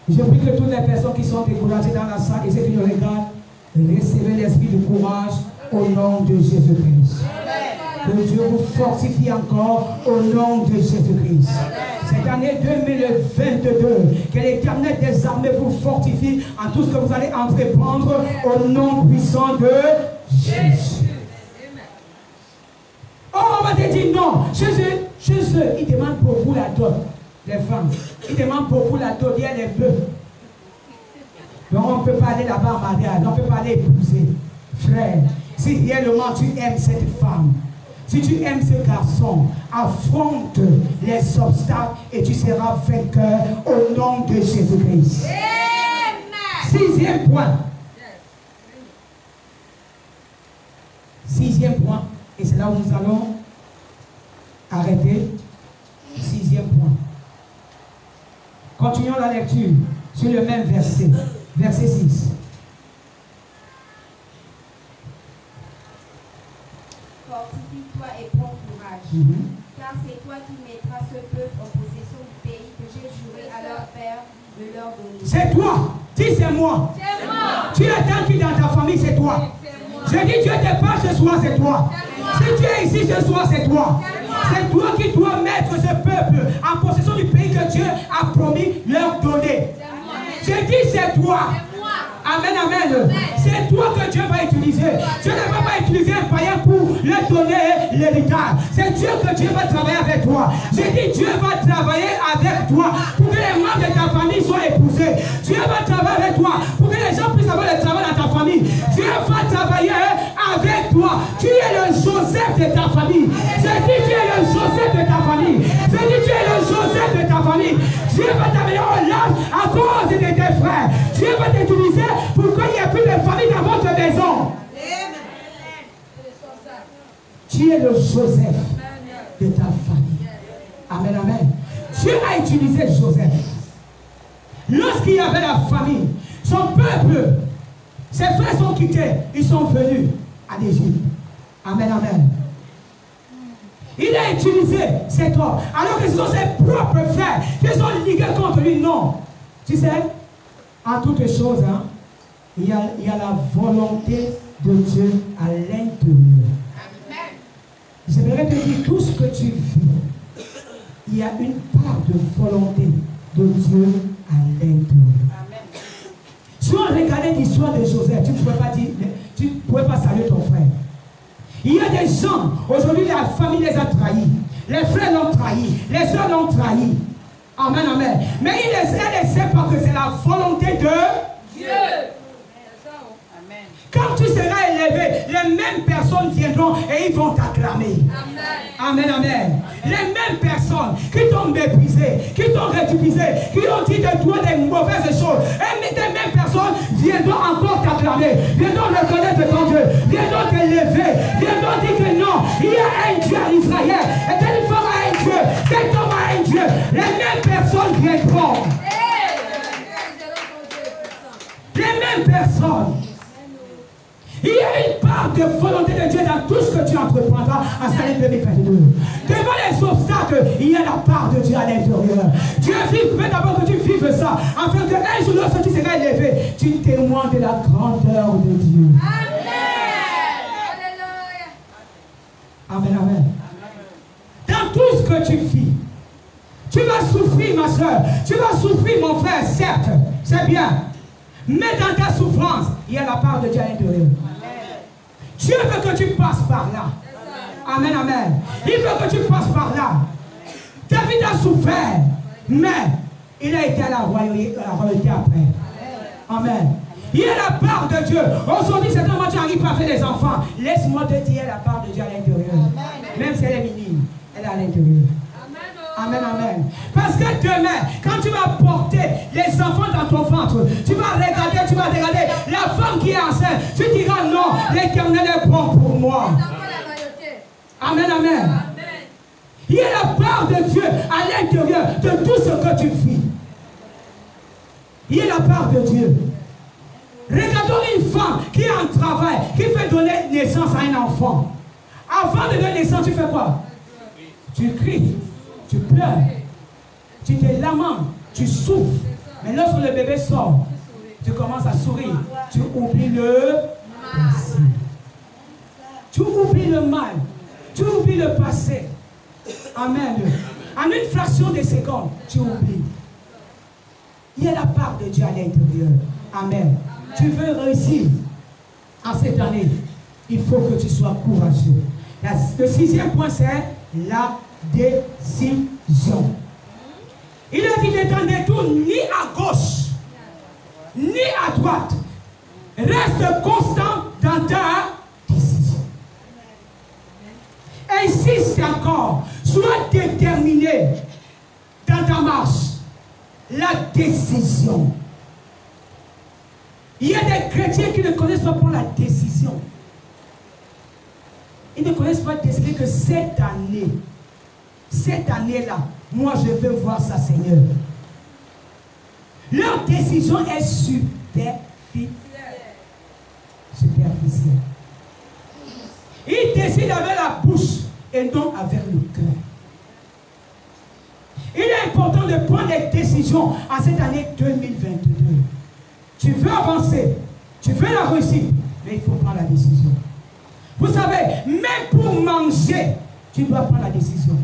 Je prie que toutes les personnes qui sont découragées dans la salle et ceux qui nous regardent, recevez l'esprit de courage au nom de Jésus-Christ. Que Dieu vous fortifie encore au nom de Jésus-Christ. Cette année 2022, que l'Éternel des armées vous fortifie en tout ce que vous allez entreprendre au nom puissant de Jésus. Oh, on va te dire non. Chez eux, ils demandent beaucoup la dot. Les femmes, ils demandent beaucoup la dot. Il y a les bœufs. Donc on ne peut pas aller là-bas en mariage. On ne peut pas aller épouser. Frère, si réellement tu aimes cette femme, si tu aimes ce garçon, affronte les obstacles et tu seras vainqueur au nom de Jésus-Christ. 6e point. 6e point. Et c'est là où nous allons arrêter. 6e point. Continuons la lecture sur le même verset. Verset 6. Fortifie-toi et prends courage, car c'est toi qui mettras ce peuple en possession du pays que j'ai juré à leur père de leur donner. C'est toi. Dis c'est moi. C'est moi. Tu attends qui dans ta famille, c'est toi. Je dis Dieu te parle ce soir, c'est toi. Si tu es ici ce soir, c'est toi. C'est toi qui dois mettre ce peuple en possession du pays que Dieu a promis leur donner. Je dis c'est toi. Amen, amen. C'est toi que Dieu va utiliser. Dieu ne va pas utiliser un païen pour leur donner l'héritage. C'est Dieu que Dieu va travailler avec toi. J'ai dit Dieu va travailler avec toi pour que les membres de ta famille soient épousés. Dieu va travailler avec toi pour que les gens puissent avoir le travail dans ta famille. Dieu va travailler avec toi. Tu es le Joseph de ta famille. J'ai dit tu es le Joseph de ta famille. J'ai dit tu es le Joseph de ta famille. Dieu va t'amener au large à cause de tes frères. Dieu va t'utiliser pour qu'il n'y ait plus de famille dans votre maison. Tu es le Joseph de ta famille. Amen, amen. Dieu a utilisé Joseph. Lorsqu'il y avait la famille, son peuple, ses frères sont quittés, ils sont venus à l'Égypte. Amen, amen. Il a utilisé cet homme, alors que ce sont ses propres frères qui sont ligués contre lui. Non. Tu sais, en toutes choses, hein, il y a la volonté de Dieu à l'intérieur. J'aimerais te dire, tout ce que tu vis, il y a une part de volonté de Dieu à l'intérieur. Si on regardait l'histoire de Joseph, tu ne pouvais pas saluer ton frère. Il y a des gens, aujourd'hui la famille les a trahis, les frères l'ont trahi, les soeurs l'ont trahi. Amen, amen. Mais elle ne sait pas que c'est la volonté de Dieu. Quand tu seras élevé, les mêmes personnes viendront et ils vont t'acclamer. Amen, amen. Les mêmes personnes qui t'ont méprisé, qui t'ont ridiculisé, qui ont dit de toi des mauvaises choses. Et les mêmes personnes viendront encore t'acclamer, viendront reconnaître ton Dieu, viendront t'élever, viendront dire que non, il y a un Dieu en Israël. Et telle femme a un Dieu, cet homme a un Dieu. Les mêmes personnes viendront. Les mêmes personnes. Il y a une part de volonté de Dieu dans tout ce que tu entreprendras en cette année 2022. Devant les obstacles, il y a la part de Dieu à l'intérieur. Dieu veut d'abord que tu vives ça, afin qu'un jour lorsque tu seras élevé, tu témoignes de la grandeur de Dieu. Amen. Amen, amen. Dans tout ce que tu vis, tu vas souffrir, ma soeur, tu vas souffrir, mon frère, certes, c'est bien. Mais dans ta souffrance, il y a la part de Dieu à l'intérieur. Dieu veut que tu passes par là. Amen, amen. Il veut que tu passes par là. David a souffert, mais il a été à la royauté après. Amen. Il y a la part de Dieu. Aujourd'hui, c'est moment tu n'arrives pas à faire des enfants. Laisse-moi te dire la part de Dieu à l'intérieur. Même si elle est minime, elle est à l'intérieur. Amen, amen. Parce que demain, quand tu vas porter les enfants dans ton ventre, tu vas regarder la femme qui est enceinte. Tu diras non, l'Éternel est bon pour moi. Amen, amen. Il y a la part de Dieu à l'intérieur de tout ce que tu vis. Il y a la part de Dieu. Regardons une femme qui est en travail, qui fait donner naissance à un enfant. Avant de donner naissance, tu fais quoi? Tu cries, tu pleures, tu te lamentes, tu souffres. Mais lorsque le bébé sort, tu commences à sourire. Tu oublies le passé. Tu oublies le mal. Tu oublies le passé. Amen. En une fraction de seconde, tu oublies. Il y a la part de Dieu à l'intérieur. Amen. Tu veux réussir en cette année, il faut que tu sois courageux. Le 6e point, c'est la décision. Il a dit de t'en détourner ni à gauche, ni à droite. Reste constant dans ta décision. Insiste encore. Sois déterminé dans ta marche. La décision. Il y a des chrétiens qui ne connaissent pas pour la décision. Ils ne connaissent pas décider que cette année-là, moi je veux voir ça, Seigneur. Leur décision est superficielle. Ils décident avec la bouche et non avec le cœur. Il est important de prendre des décisions en cette année 2022. Tu veux avancer, tu veux la réussite, mais il faut prendre la décision. Vous savez, même pour manger, tu dois prendre la décision.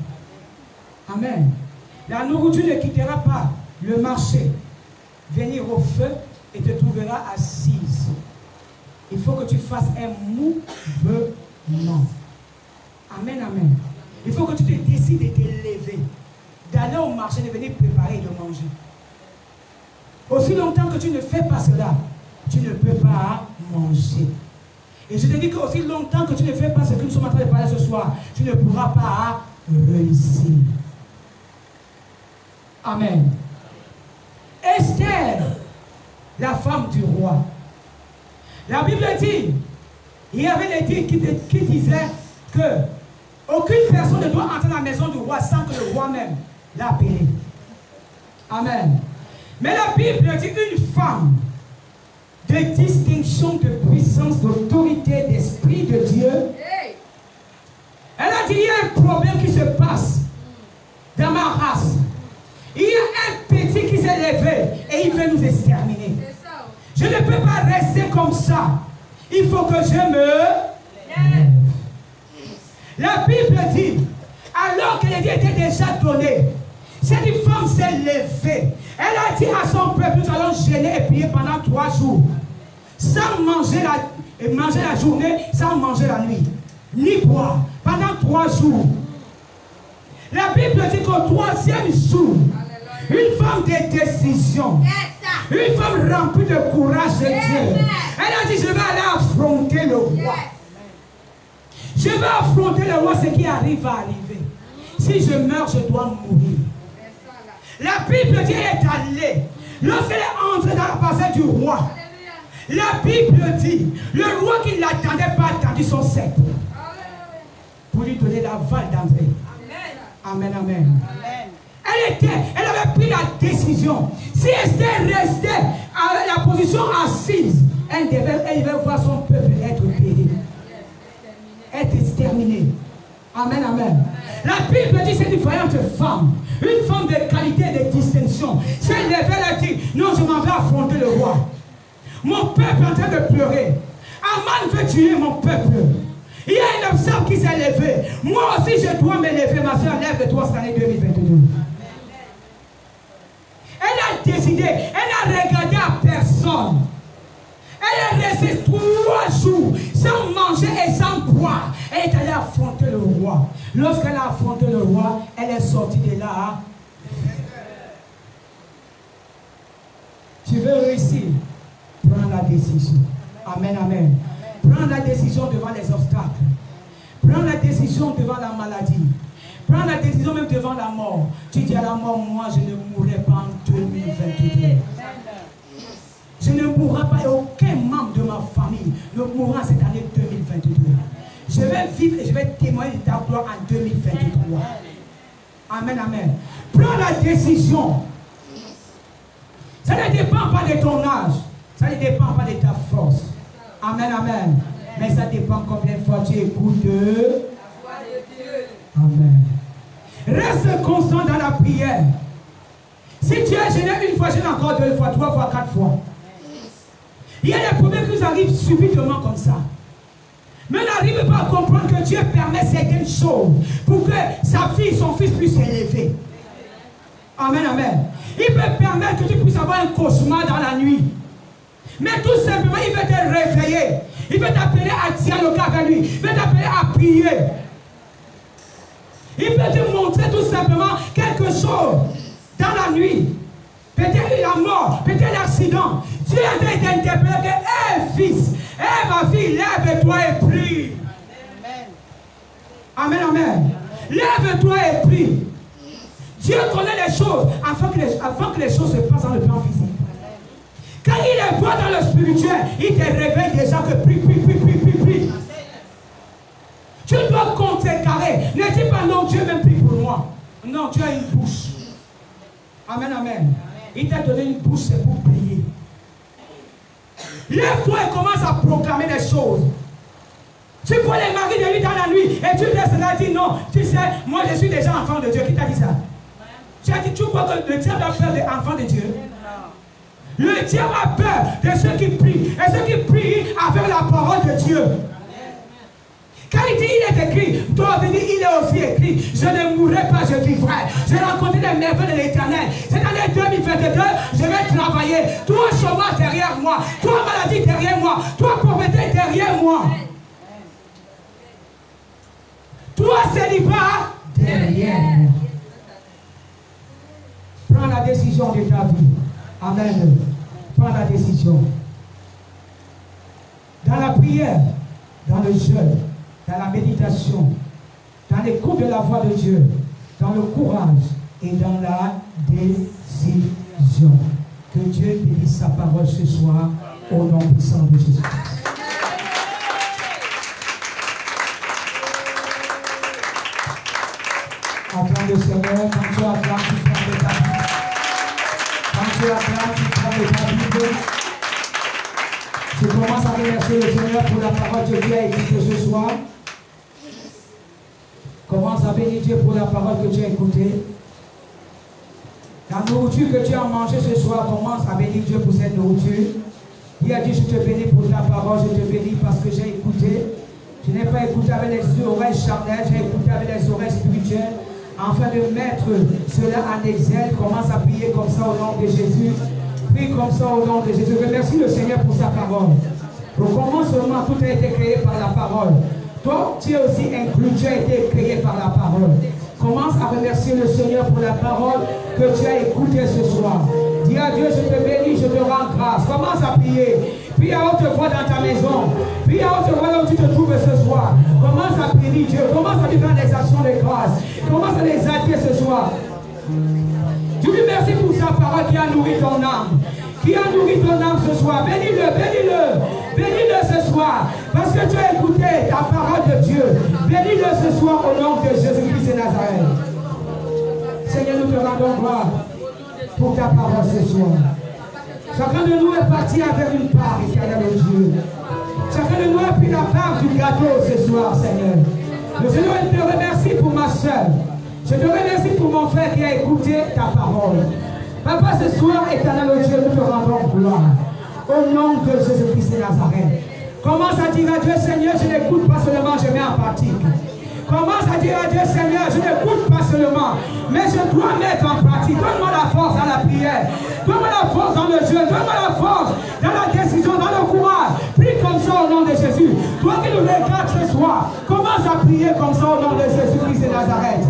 Amen. La nourriture ne quittera pas le marché. Venir au feu et te trouvera assise. Il faut que tu fasses un mouvement. Amen, amen. Il faut que tu te décides de te lever, d'aller au marché, de venir préparer et de manger. Aussi longtemps que tu ne fais pas cela, tu ne peux pas manger. Et je te dis qu'aussi longtemps que tu ne fais pas ce que nous sommes en train de parler ce soir, tu ne pourras pas réussir. Amen. Esther, la femme du roi. La Bible dit, il y avait des dits qui disaient que aucune personne ne doit entrer dans la maison du roi sans que le roi même l'appelle. Amen. Mais la Bible dit une femme de distinction, de puissance, d'autorité, d'esprit de Dieu. Elle a dit, il y a un problème qui se passe dans ma race. Il y a un petit qui s'est levé et il veut nous exterminer. Je ne peux pas rester comme ça. Il faut que je me lève. La Bible dit, alors que les dieux étaient déjà donnés, cette femme s'est levée. Elle a dit à son peuple, nous allons jeûner et prier pendant 3 jours. Sans manger la journée, sans manger la nuit. Ni boire. Pendant 3 jours. La Bible dit qu'au 3e jour, une femme de décision, une femme remplie de courage de Dieu, elle a dit, je vais aller affronter le roi. Je vais affronter le roi, ce qui arrive va arriver. Si je meurs, je dois mourir. La Bible dit, elle est allée. Lorsqu'elle est entrée dans la parcelle du roi, la Bible dit, le roi qui ne l'attendait pas a tendu son sceptre pour lui donner l'aval d'entrer. Amen, amen. Elle avait pris la décision. Si Esther restait à la position assise, elle devait voir son peuple être péri, être exterminé. Amen, amen. La Bible dit c'est une vaillante femme, une femme de qualité et de distinction. Si elle levait, elle a dit, non, je m'en vais affronter le roi. Mon peuple est en train de pleurer. Aman veut tuer mon peuple. Il y a un obstacle qui s'est levé. Moi aussi, je dois me lever. Ma soeur, lève-toi cette année 2022. Elle a décidé. Elle a regardé à personne. Elle est restée 3 jours sans manger et sans boire. Elle est allée affronter le roi. Lorsqu'elle a affronté le roi, elle est sortie de là. Tu veux réussir? Prends la décision. Amen, amen. Prends la décision devant les obstacles. Prends la décision devant la maladie. Prends la décision même devant la mort. Tu dis à la mort, moi je ne mourrai pas en 2022. Je ne mourrai pas et aucun membre de ma famille ne mourra cette année 2022. Je vais vivre et je vais témoigner de ta gloire en 2023. Amen, amen. Prends la décision. Ça ne dépend pas de ton âge. Ça ne dépend pas de ta force. Amen, amen. Mais ça dépend combien de fois tu écoutes de la voix de Dieu. Amen. Reste constant dans la prière. Si tu es gêné une fois, gêné encore 2 fois, 3 fois, 4 fois. Il y a des problèmes qui nous arrivent subitement comme ça. Mais on n'arrive pas à comprendre que Dieu permet certaines choses pour que sa fille, son fils puisse s'élever. Amen, amen. Il peut permettre que tu puisses avoir un cauchemar dans la nuit. Mais tout simplement, il veut te réveiller. Il veut t'appeler à dialoguer avec lui. Il veut t'appeler à prier. Il peut te montrer tout simplement quelque chose dans la nuit. Peut-être la mort, peut-être l'accident. Dieu a été interpellé que, hé fils, hé ma fille, lève-toi et prie. Amen, amen. Lève-toi et prie. Dieu connaît les choses avant que les choses se passent dans le plan physique. Quand il les voit dans le spirituel, il te réveille déjà que prie, prie, prie, prie, prie, prie. Tu dois contrecarrer. Ne dis pas non, Dieu même prie pour moi. Non, Dieu a une bouche. Amen, amen. Il t'a donné une bouche, c'est pour prier. Lève-toi et commence à proclamer des choses. Tu vois les maris de lui dans la nuit et tu laisses là et dis non, tu sais, moi je suis déjà enfant de Dieu. Qui t'a dit ça? Tu as dit, tu crois que le diable a peur des enfants de Dieu? Le diable a peur de ceux qui prient. Et ceux qui prient avec la parole de Dieu. Quand il dit il est écrit, toi il est aussi écrit, je ne mourrai pas, je vivrai. Je vais rencontrer les merveilles de l'Éternel. Cette année 2022, je vais travailler. Toi chômage derrière moi, toi maladie derrière moi, toi pauvreté derrière moi. Toi célibat derrière moi. Prends la décision de ta vie. Amen. Prends la décision. Dans la prière, dans le jeûne, dans la méditation, dans l'écoute de la voix de Dieu, dans le courage et dans la décision. Que Dieu bénisse sa parole ce soir au nom puissant de Jésus. Acclame le Seigneur, quand tu acclames, tu prends de ta vie. Quand tu acclames, tu prends de ta Bible. Je commence à remercier le Seigneur pour la parole que Dieu a écoutée ce soir. Commence à bénir Dieu pour la parole que tu as écoutée. La nourriture que tu as mangée ce soir, commence à bénir Dieu pour cette nourriture. Il a dit, je te bénis pour ta parole, je te bénis parce que j'ai écouté. Je n'ai pas écouté avec les oreilles charnelles, j'ai écouté avec les oreilles spirituelles. Afin de mettre cela en exergue, commence à prier comme ça au nom de Jésus. Prie comme ça au nom de Jésus. Remercie le Seigneur pour sa parole. Au commencement, tout a été créé par la parole. Toi, tu es aussi inclus, tu as été créé par la parole. Commence à remercier le Seigneur pour la parole que tu as écoutée ce soir. Dis à Dieu, je te bénis, je te rends grâce. Commence à prier. Prie à haute voix dans ta maison. Prie à haute voix là où tu te trouves ce soir. Commence à prier Dieu. Commence à lui faire des actions de grâce. Commence à les attirer ce soir. Je lui remercie pour sa parole qui a nourri ton âme. Qui a nourri ton âme ce soir. Bénis-le, bénis-le. Bénis-le ce soir. Parce que tu as écouté la parole de Dieu. Bénis-le ce soir au nom de Jésus-Christ de Nazareth. Seigneur, nous te rendons gloire pour ta parole ce soir. Chacun de nous est parti avec une part, éternel Dieu. Chacun de nous a pris la part du gâteau ce soir, Seigneur. Le Seigneur, je te remercie pour ma soeur. Je te remercie pour mon frère qui a écouté ta parole. Papa, ce soir, éternel Dieu, nous te rendons gloire. Au nom de Jésus-Christ de Nazareth. Commence à dire à Dieu, Seigneur, je n'écoute pas seulement, je mets en pratique. Commence à dire à Dieu, Seigneur, je n'écoute pas seulement, mais je dois mettre en pratique. Donne-moi la force dans la prière. Donne-moi la force dans le jeu. Donne-moi la force dans la décision, dans le courage. Prie comme ça au nom de Jésus. Toi qui nous regardes ce soir, commence à prier comme ça au nom de Jésus-Christ de Nazareth.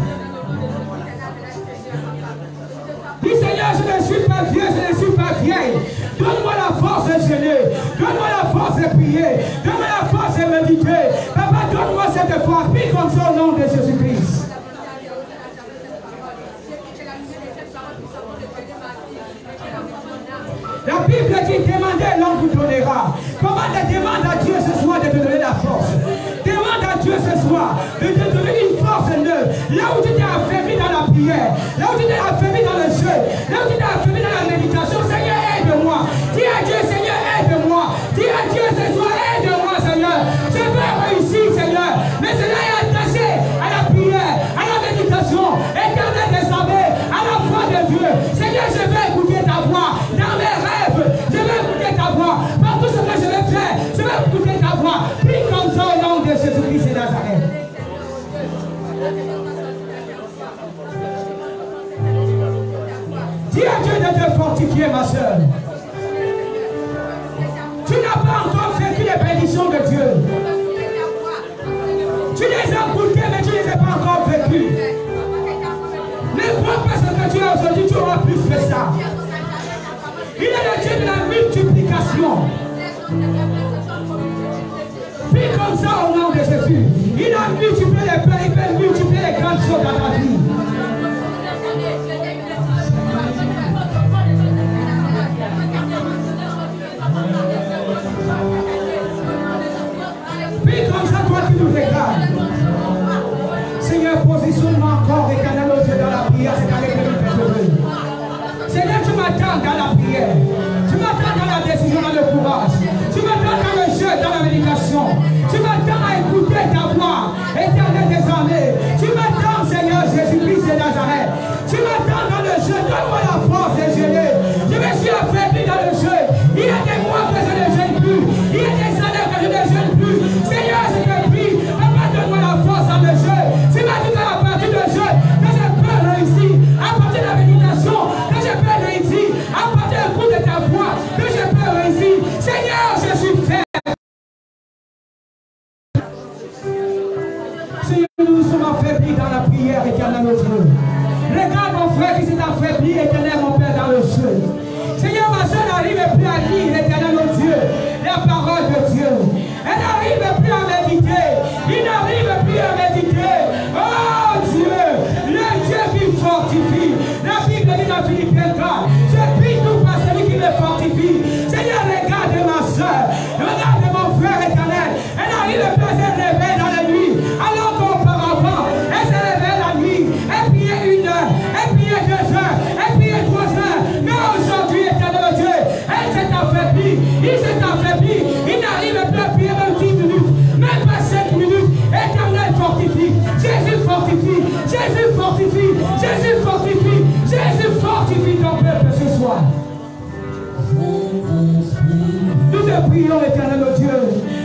Dis Seigneur, je ne suis pas vieux, je ne suis pas vieille. Donne-moi la force force de jeûner. Donne-moi la force de prier. Donne-moi la force de méditer. Papa, donne-moi cette foi. Prie comme ça au nom de Jésus-Christ. La Bible dit, demandez, l'homme vous donnera. Comment tu demandes à Dieu ce soir de te donner la force? Demande à Dieu ce soir de te donner une force neuve. Là où tu t'es affaibli dans la prière, là où tu t'es affaibli dans le jeu, là où tu t'es affaibli dans la méditation, Seigneur, aide-moi. Dis à Dieu, Seigneur, aide-moi. Dis à Dieu ce soir, aide-moi, Seigneur. Je veux réussir, Seigneur. Mais cela est attaché à la prière, à la méditation, éternel des armées, à la foi de Dieu. Seigneur, je veux écouter ta voix. Dans mes rêves, je veux écouter ta voix. Par tout ce que je vais faire, je vais écouter ta voix. Prie comme ça au nom de Jésus-Christ de Nazareth. Dis à Dieu de te fortifier, ma soeur. Tu n'as pas encore vécu les bénédictions de Dieu. Tu les as goûtées, mais tu ne les as pas encore vécues. Ne crois pas ce que tu as aujourd'hui, tu auras plus que ça. Il est le Dieu de la multiplication. Prie comme ça au nom de Jésus. Il a multiplié les pains, il peut multiplier les grandes choses dans ta vie. Prie comme ça, toi qui nous regardes. Seigneur, positionne-moi encore, éternel au Dieu, dans la prière, c'est année 2022. Seigneur, tu m'attends dans la prière. Tu m'attends dans la décision, dans le courage. Tu m'attends dans le jeu, dans la méditation. Tu m'attends à écouter ta voix, éternel des armées. Tu m'attends, Seigneur Jésus-Christ de Nazareth. Tu m'attends dans le jeu, donne-moi la force de jeûner. Je me suis affaibli dans le jeu. Il y a des mois que je ne jeûne plus. Il y a des années que je ne jeûne plus. Seigneur, je te prie, papa, donne-moi la force dans le jeu. Tu m'as dit dans la partie de jeu que je peux réussir. À partir de la méditation, que je peux réussir. À partir du coup de ta voix, que je peux réussir. Seigneur, je suis faible. Seigneur, nous sommes affaiblis dans la prière, éternel notre Dieu. Regarde mon frère qui s'est affaibli, éternel mon Père, dans le jeu. Seigneur, ma soeur n'arrive plus à lire, éternel notre Dieu, la parole de Dieu. Elle n'arrive plus à méditer. Il n'arrive plus à méditer. Oh Dieu, le Dieu qui fortifie. La Bible dit dans Philippiens 4, je prie tout par celui qui me fortifie. Seigneur, regarde ma soeur, regarde mon frère éternel. Elle n'arrive plus à se réveiller dans la nuit. Alors qu'auparavant, elle se réveille la nuit. Elle priait 1 heure, elle priait 2 heures, elle priait 3 heures. Mais aujourd'hui, éternel Dieu, elle s'est affaiblie. Il s'est affaibli. Il n'arrive plus à prier même 10 minutes, même pas 5 minutes. Éternel fortifie. Jésus fortifie. Jésus fortifie. Jésus fortifie. Jésus fortifie ton peuple ce soir. Nous te prions, éternel Dieu.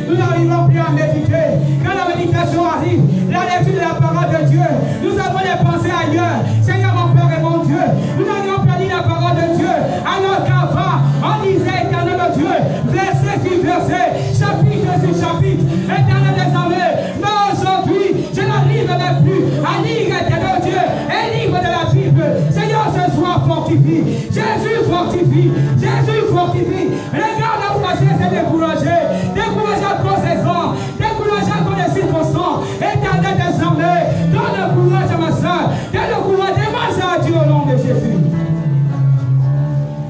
Nous n'arrivons plus à méditer. Quand la méditation arrive, la lecture de la parole de Dieu, nous avons les pensées ailleurs. Seigneur, mon Père et mon Dieu, nous n'avons pas dit la parole de Dieu. Alors qu'avant, on disait, éternel Dieu, verset sur verset, chapitre sur chapitre, éternel des armées. Mais aujourd'hui, je n'arrive même plus à lire, éternel Dieu, un livre de la Bible. Seigneur, ce soir, fortifie. Jésus fortifie. Jésus fortifie. Regarde là où ma soeur s'est découragée. Découragée à cause des hommes. Découragée à cause des circonstances. Éternel des armées. Donne le courage à ma soeur. Donne le courage. Demande ça à Dieu au nom de Jésus.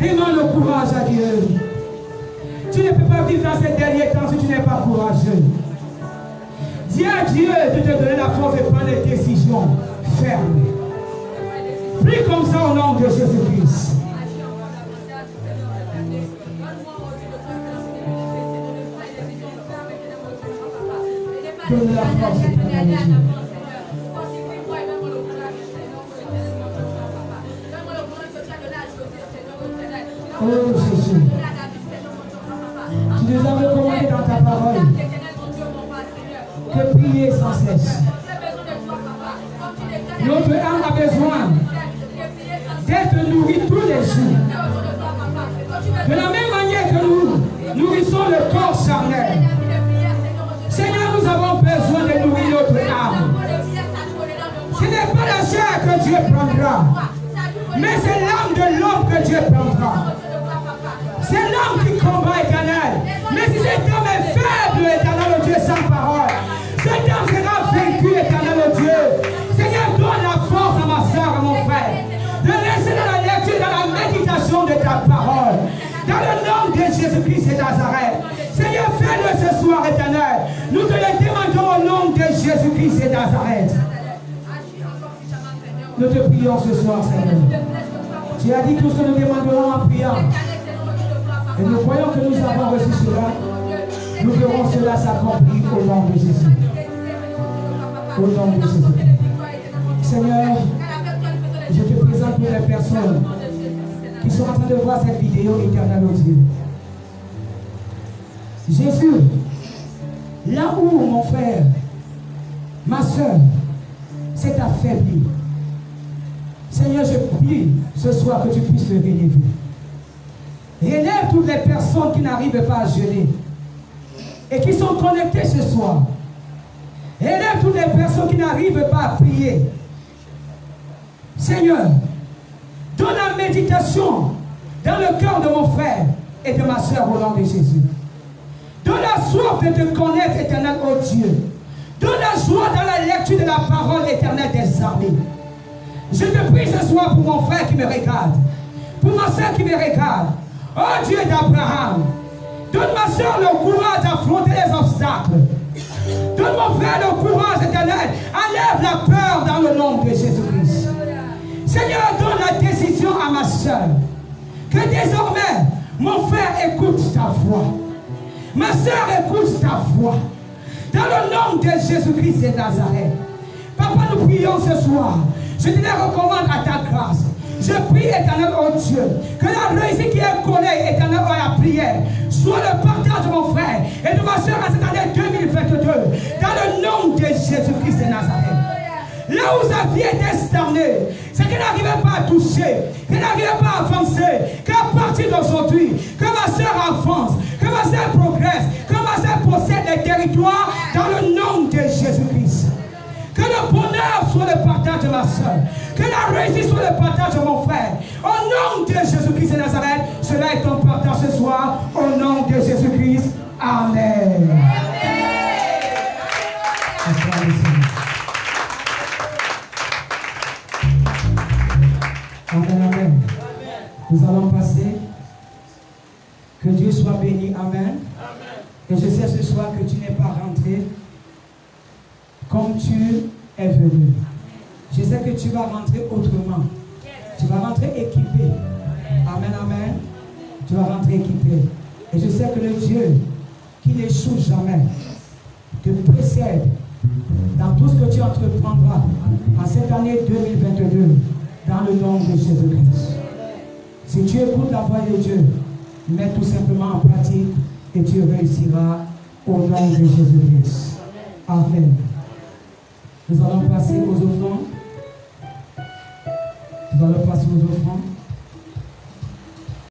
Demande le courage à Dieu. Tu ne peux pas vivre dans ces derniers temps si tu n'es pas courageux. Dis à Dieu de te donner la force de prendre des décisions fermes. Prie comme ça au nom de Jésus-Christ. Donne la force éternelle de Dieu. Oh Jésus. Tu nous as recommandé dans ta parole que prier sans cesse. Notre âme a besoin d'être nourrie tous les jours. De la même manière que nous nourrissons le corps charnel. Seigneur, nous avons besoin de nourrir notre âme. Ce n'est pas la chair que Dieu prendra, mais c'est l'âme de l'homme que Dieu prendra. C'est l'âme qui combat nom de Jésus-Christ de Nazareth. Seigneur, fais-le ce soir, éternel. Nous te le demandons au nom de Jésus-Christ de Nazareth. Nous te prions ce soir, Seigneur. Tu as dit tout ce que nous demanderons en priant. Et nous croyons que nous avons reçu cela. Nous verrons cela s'accomplir au nom de Jésus. Au nom de Jésus. Seigneur, je te présente pour les personnes qui sont en train de voir cette vidéo, éternelle au Dieu. Jésus, là où mon frère, ma soeur, s'est affaibli, Seigneur, je prie ce soir que tu puisses le relever. Relève toutes les personnes qui n'arrivent pas à jeûner et qui sont connectées ce soir. Relève toutes les personnes qui n'arrivent pas à prier. Seigneur, donne la méditation dans le cœur de mon frère et de ma soeur au nom de Jésus. Donne la soif de te connaître, éternel, oh Dieu. Donne la joie dans la lecture de la parole éternelle des armées. Je te prie ce soir pour mon frère qui me regarde, pour ma soeur qui me regarde. Oh Dieu d'Abraham, donne ma soeur le courage d'affronter les obstacles. Donne mon frère le courage éternel. Enlève la peur dans le nom de Jésus-Christ. Seigneur, donne la décision à ma soeur. Que désormais, mon frère écoute ta voix. Ma soeur écoute ta voix. Dans le nom de Jésus-Christ de Nazareth. Papa, nous prions ce soir. Je te les recommande à ta grâce. Je prie, éternel, oh Dieu, que la réussite qui est collée, éternel, à la prière, soit le partage de mon frère et de ma soeur à cette année 2022. Dans le nom de Jésus-Christ de Nazareth. Là où sa vie était stagnée, c'est qu'elle n'arrivait pas à toucher, qu'elle n'arrivait pas à avancer, qu'à partir d'aujourd'hui, que ma soeur avance, que ma soeur progresse, que ma soeur possède les territoires dans le nom de Jésus-Christ. Que le bonheur soit le partage de ma soeur, que la réussite soit le partage de mon frère. Au nom de Jésus-Christ de Nazareth, cela est ton partage ce soir. Au nom de Jésus-Christ, Amen. Amen, amen. Nous allons passer. Que Dieu soit béni. Amen. Et je sais ce soir que tu n'es pas rentré comme tu es venu. Je sais que tu vas rentrer autrement. Tu vas rentrer équipé. Amen, amen. Tu vas rentrer équipé. Et je sais que le Dieu qui n'échoue jamais te précède dans tout ce que tu entreprendras en cette année 2022 dans le nom de Jésus-Christ. Si tu écoutes la voix de Dieu, mets tout simplement en pratique et tu réussiras au nom de Jésus-Christ. Amen. Nous allons passer aux offrandes. Nous allons passer aux offrandes.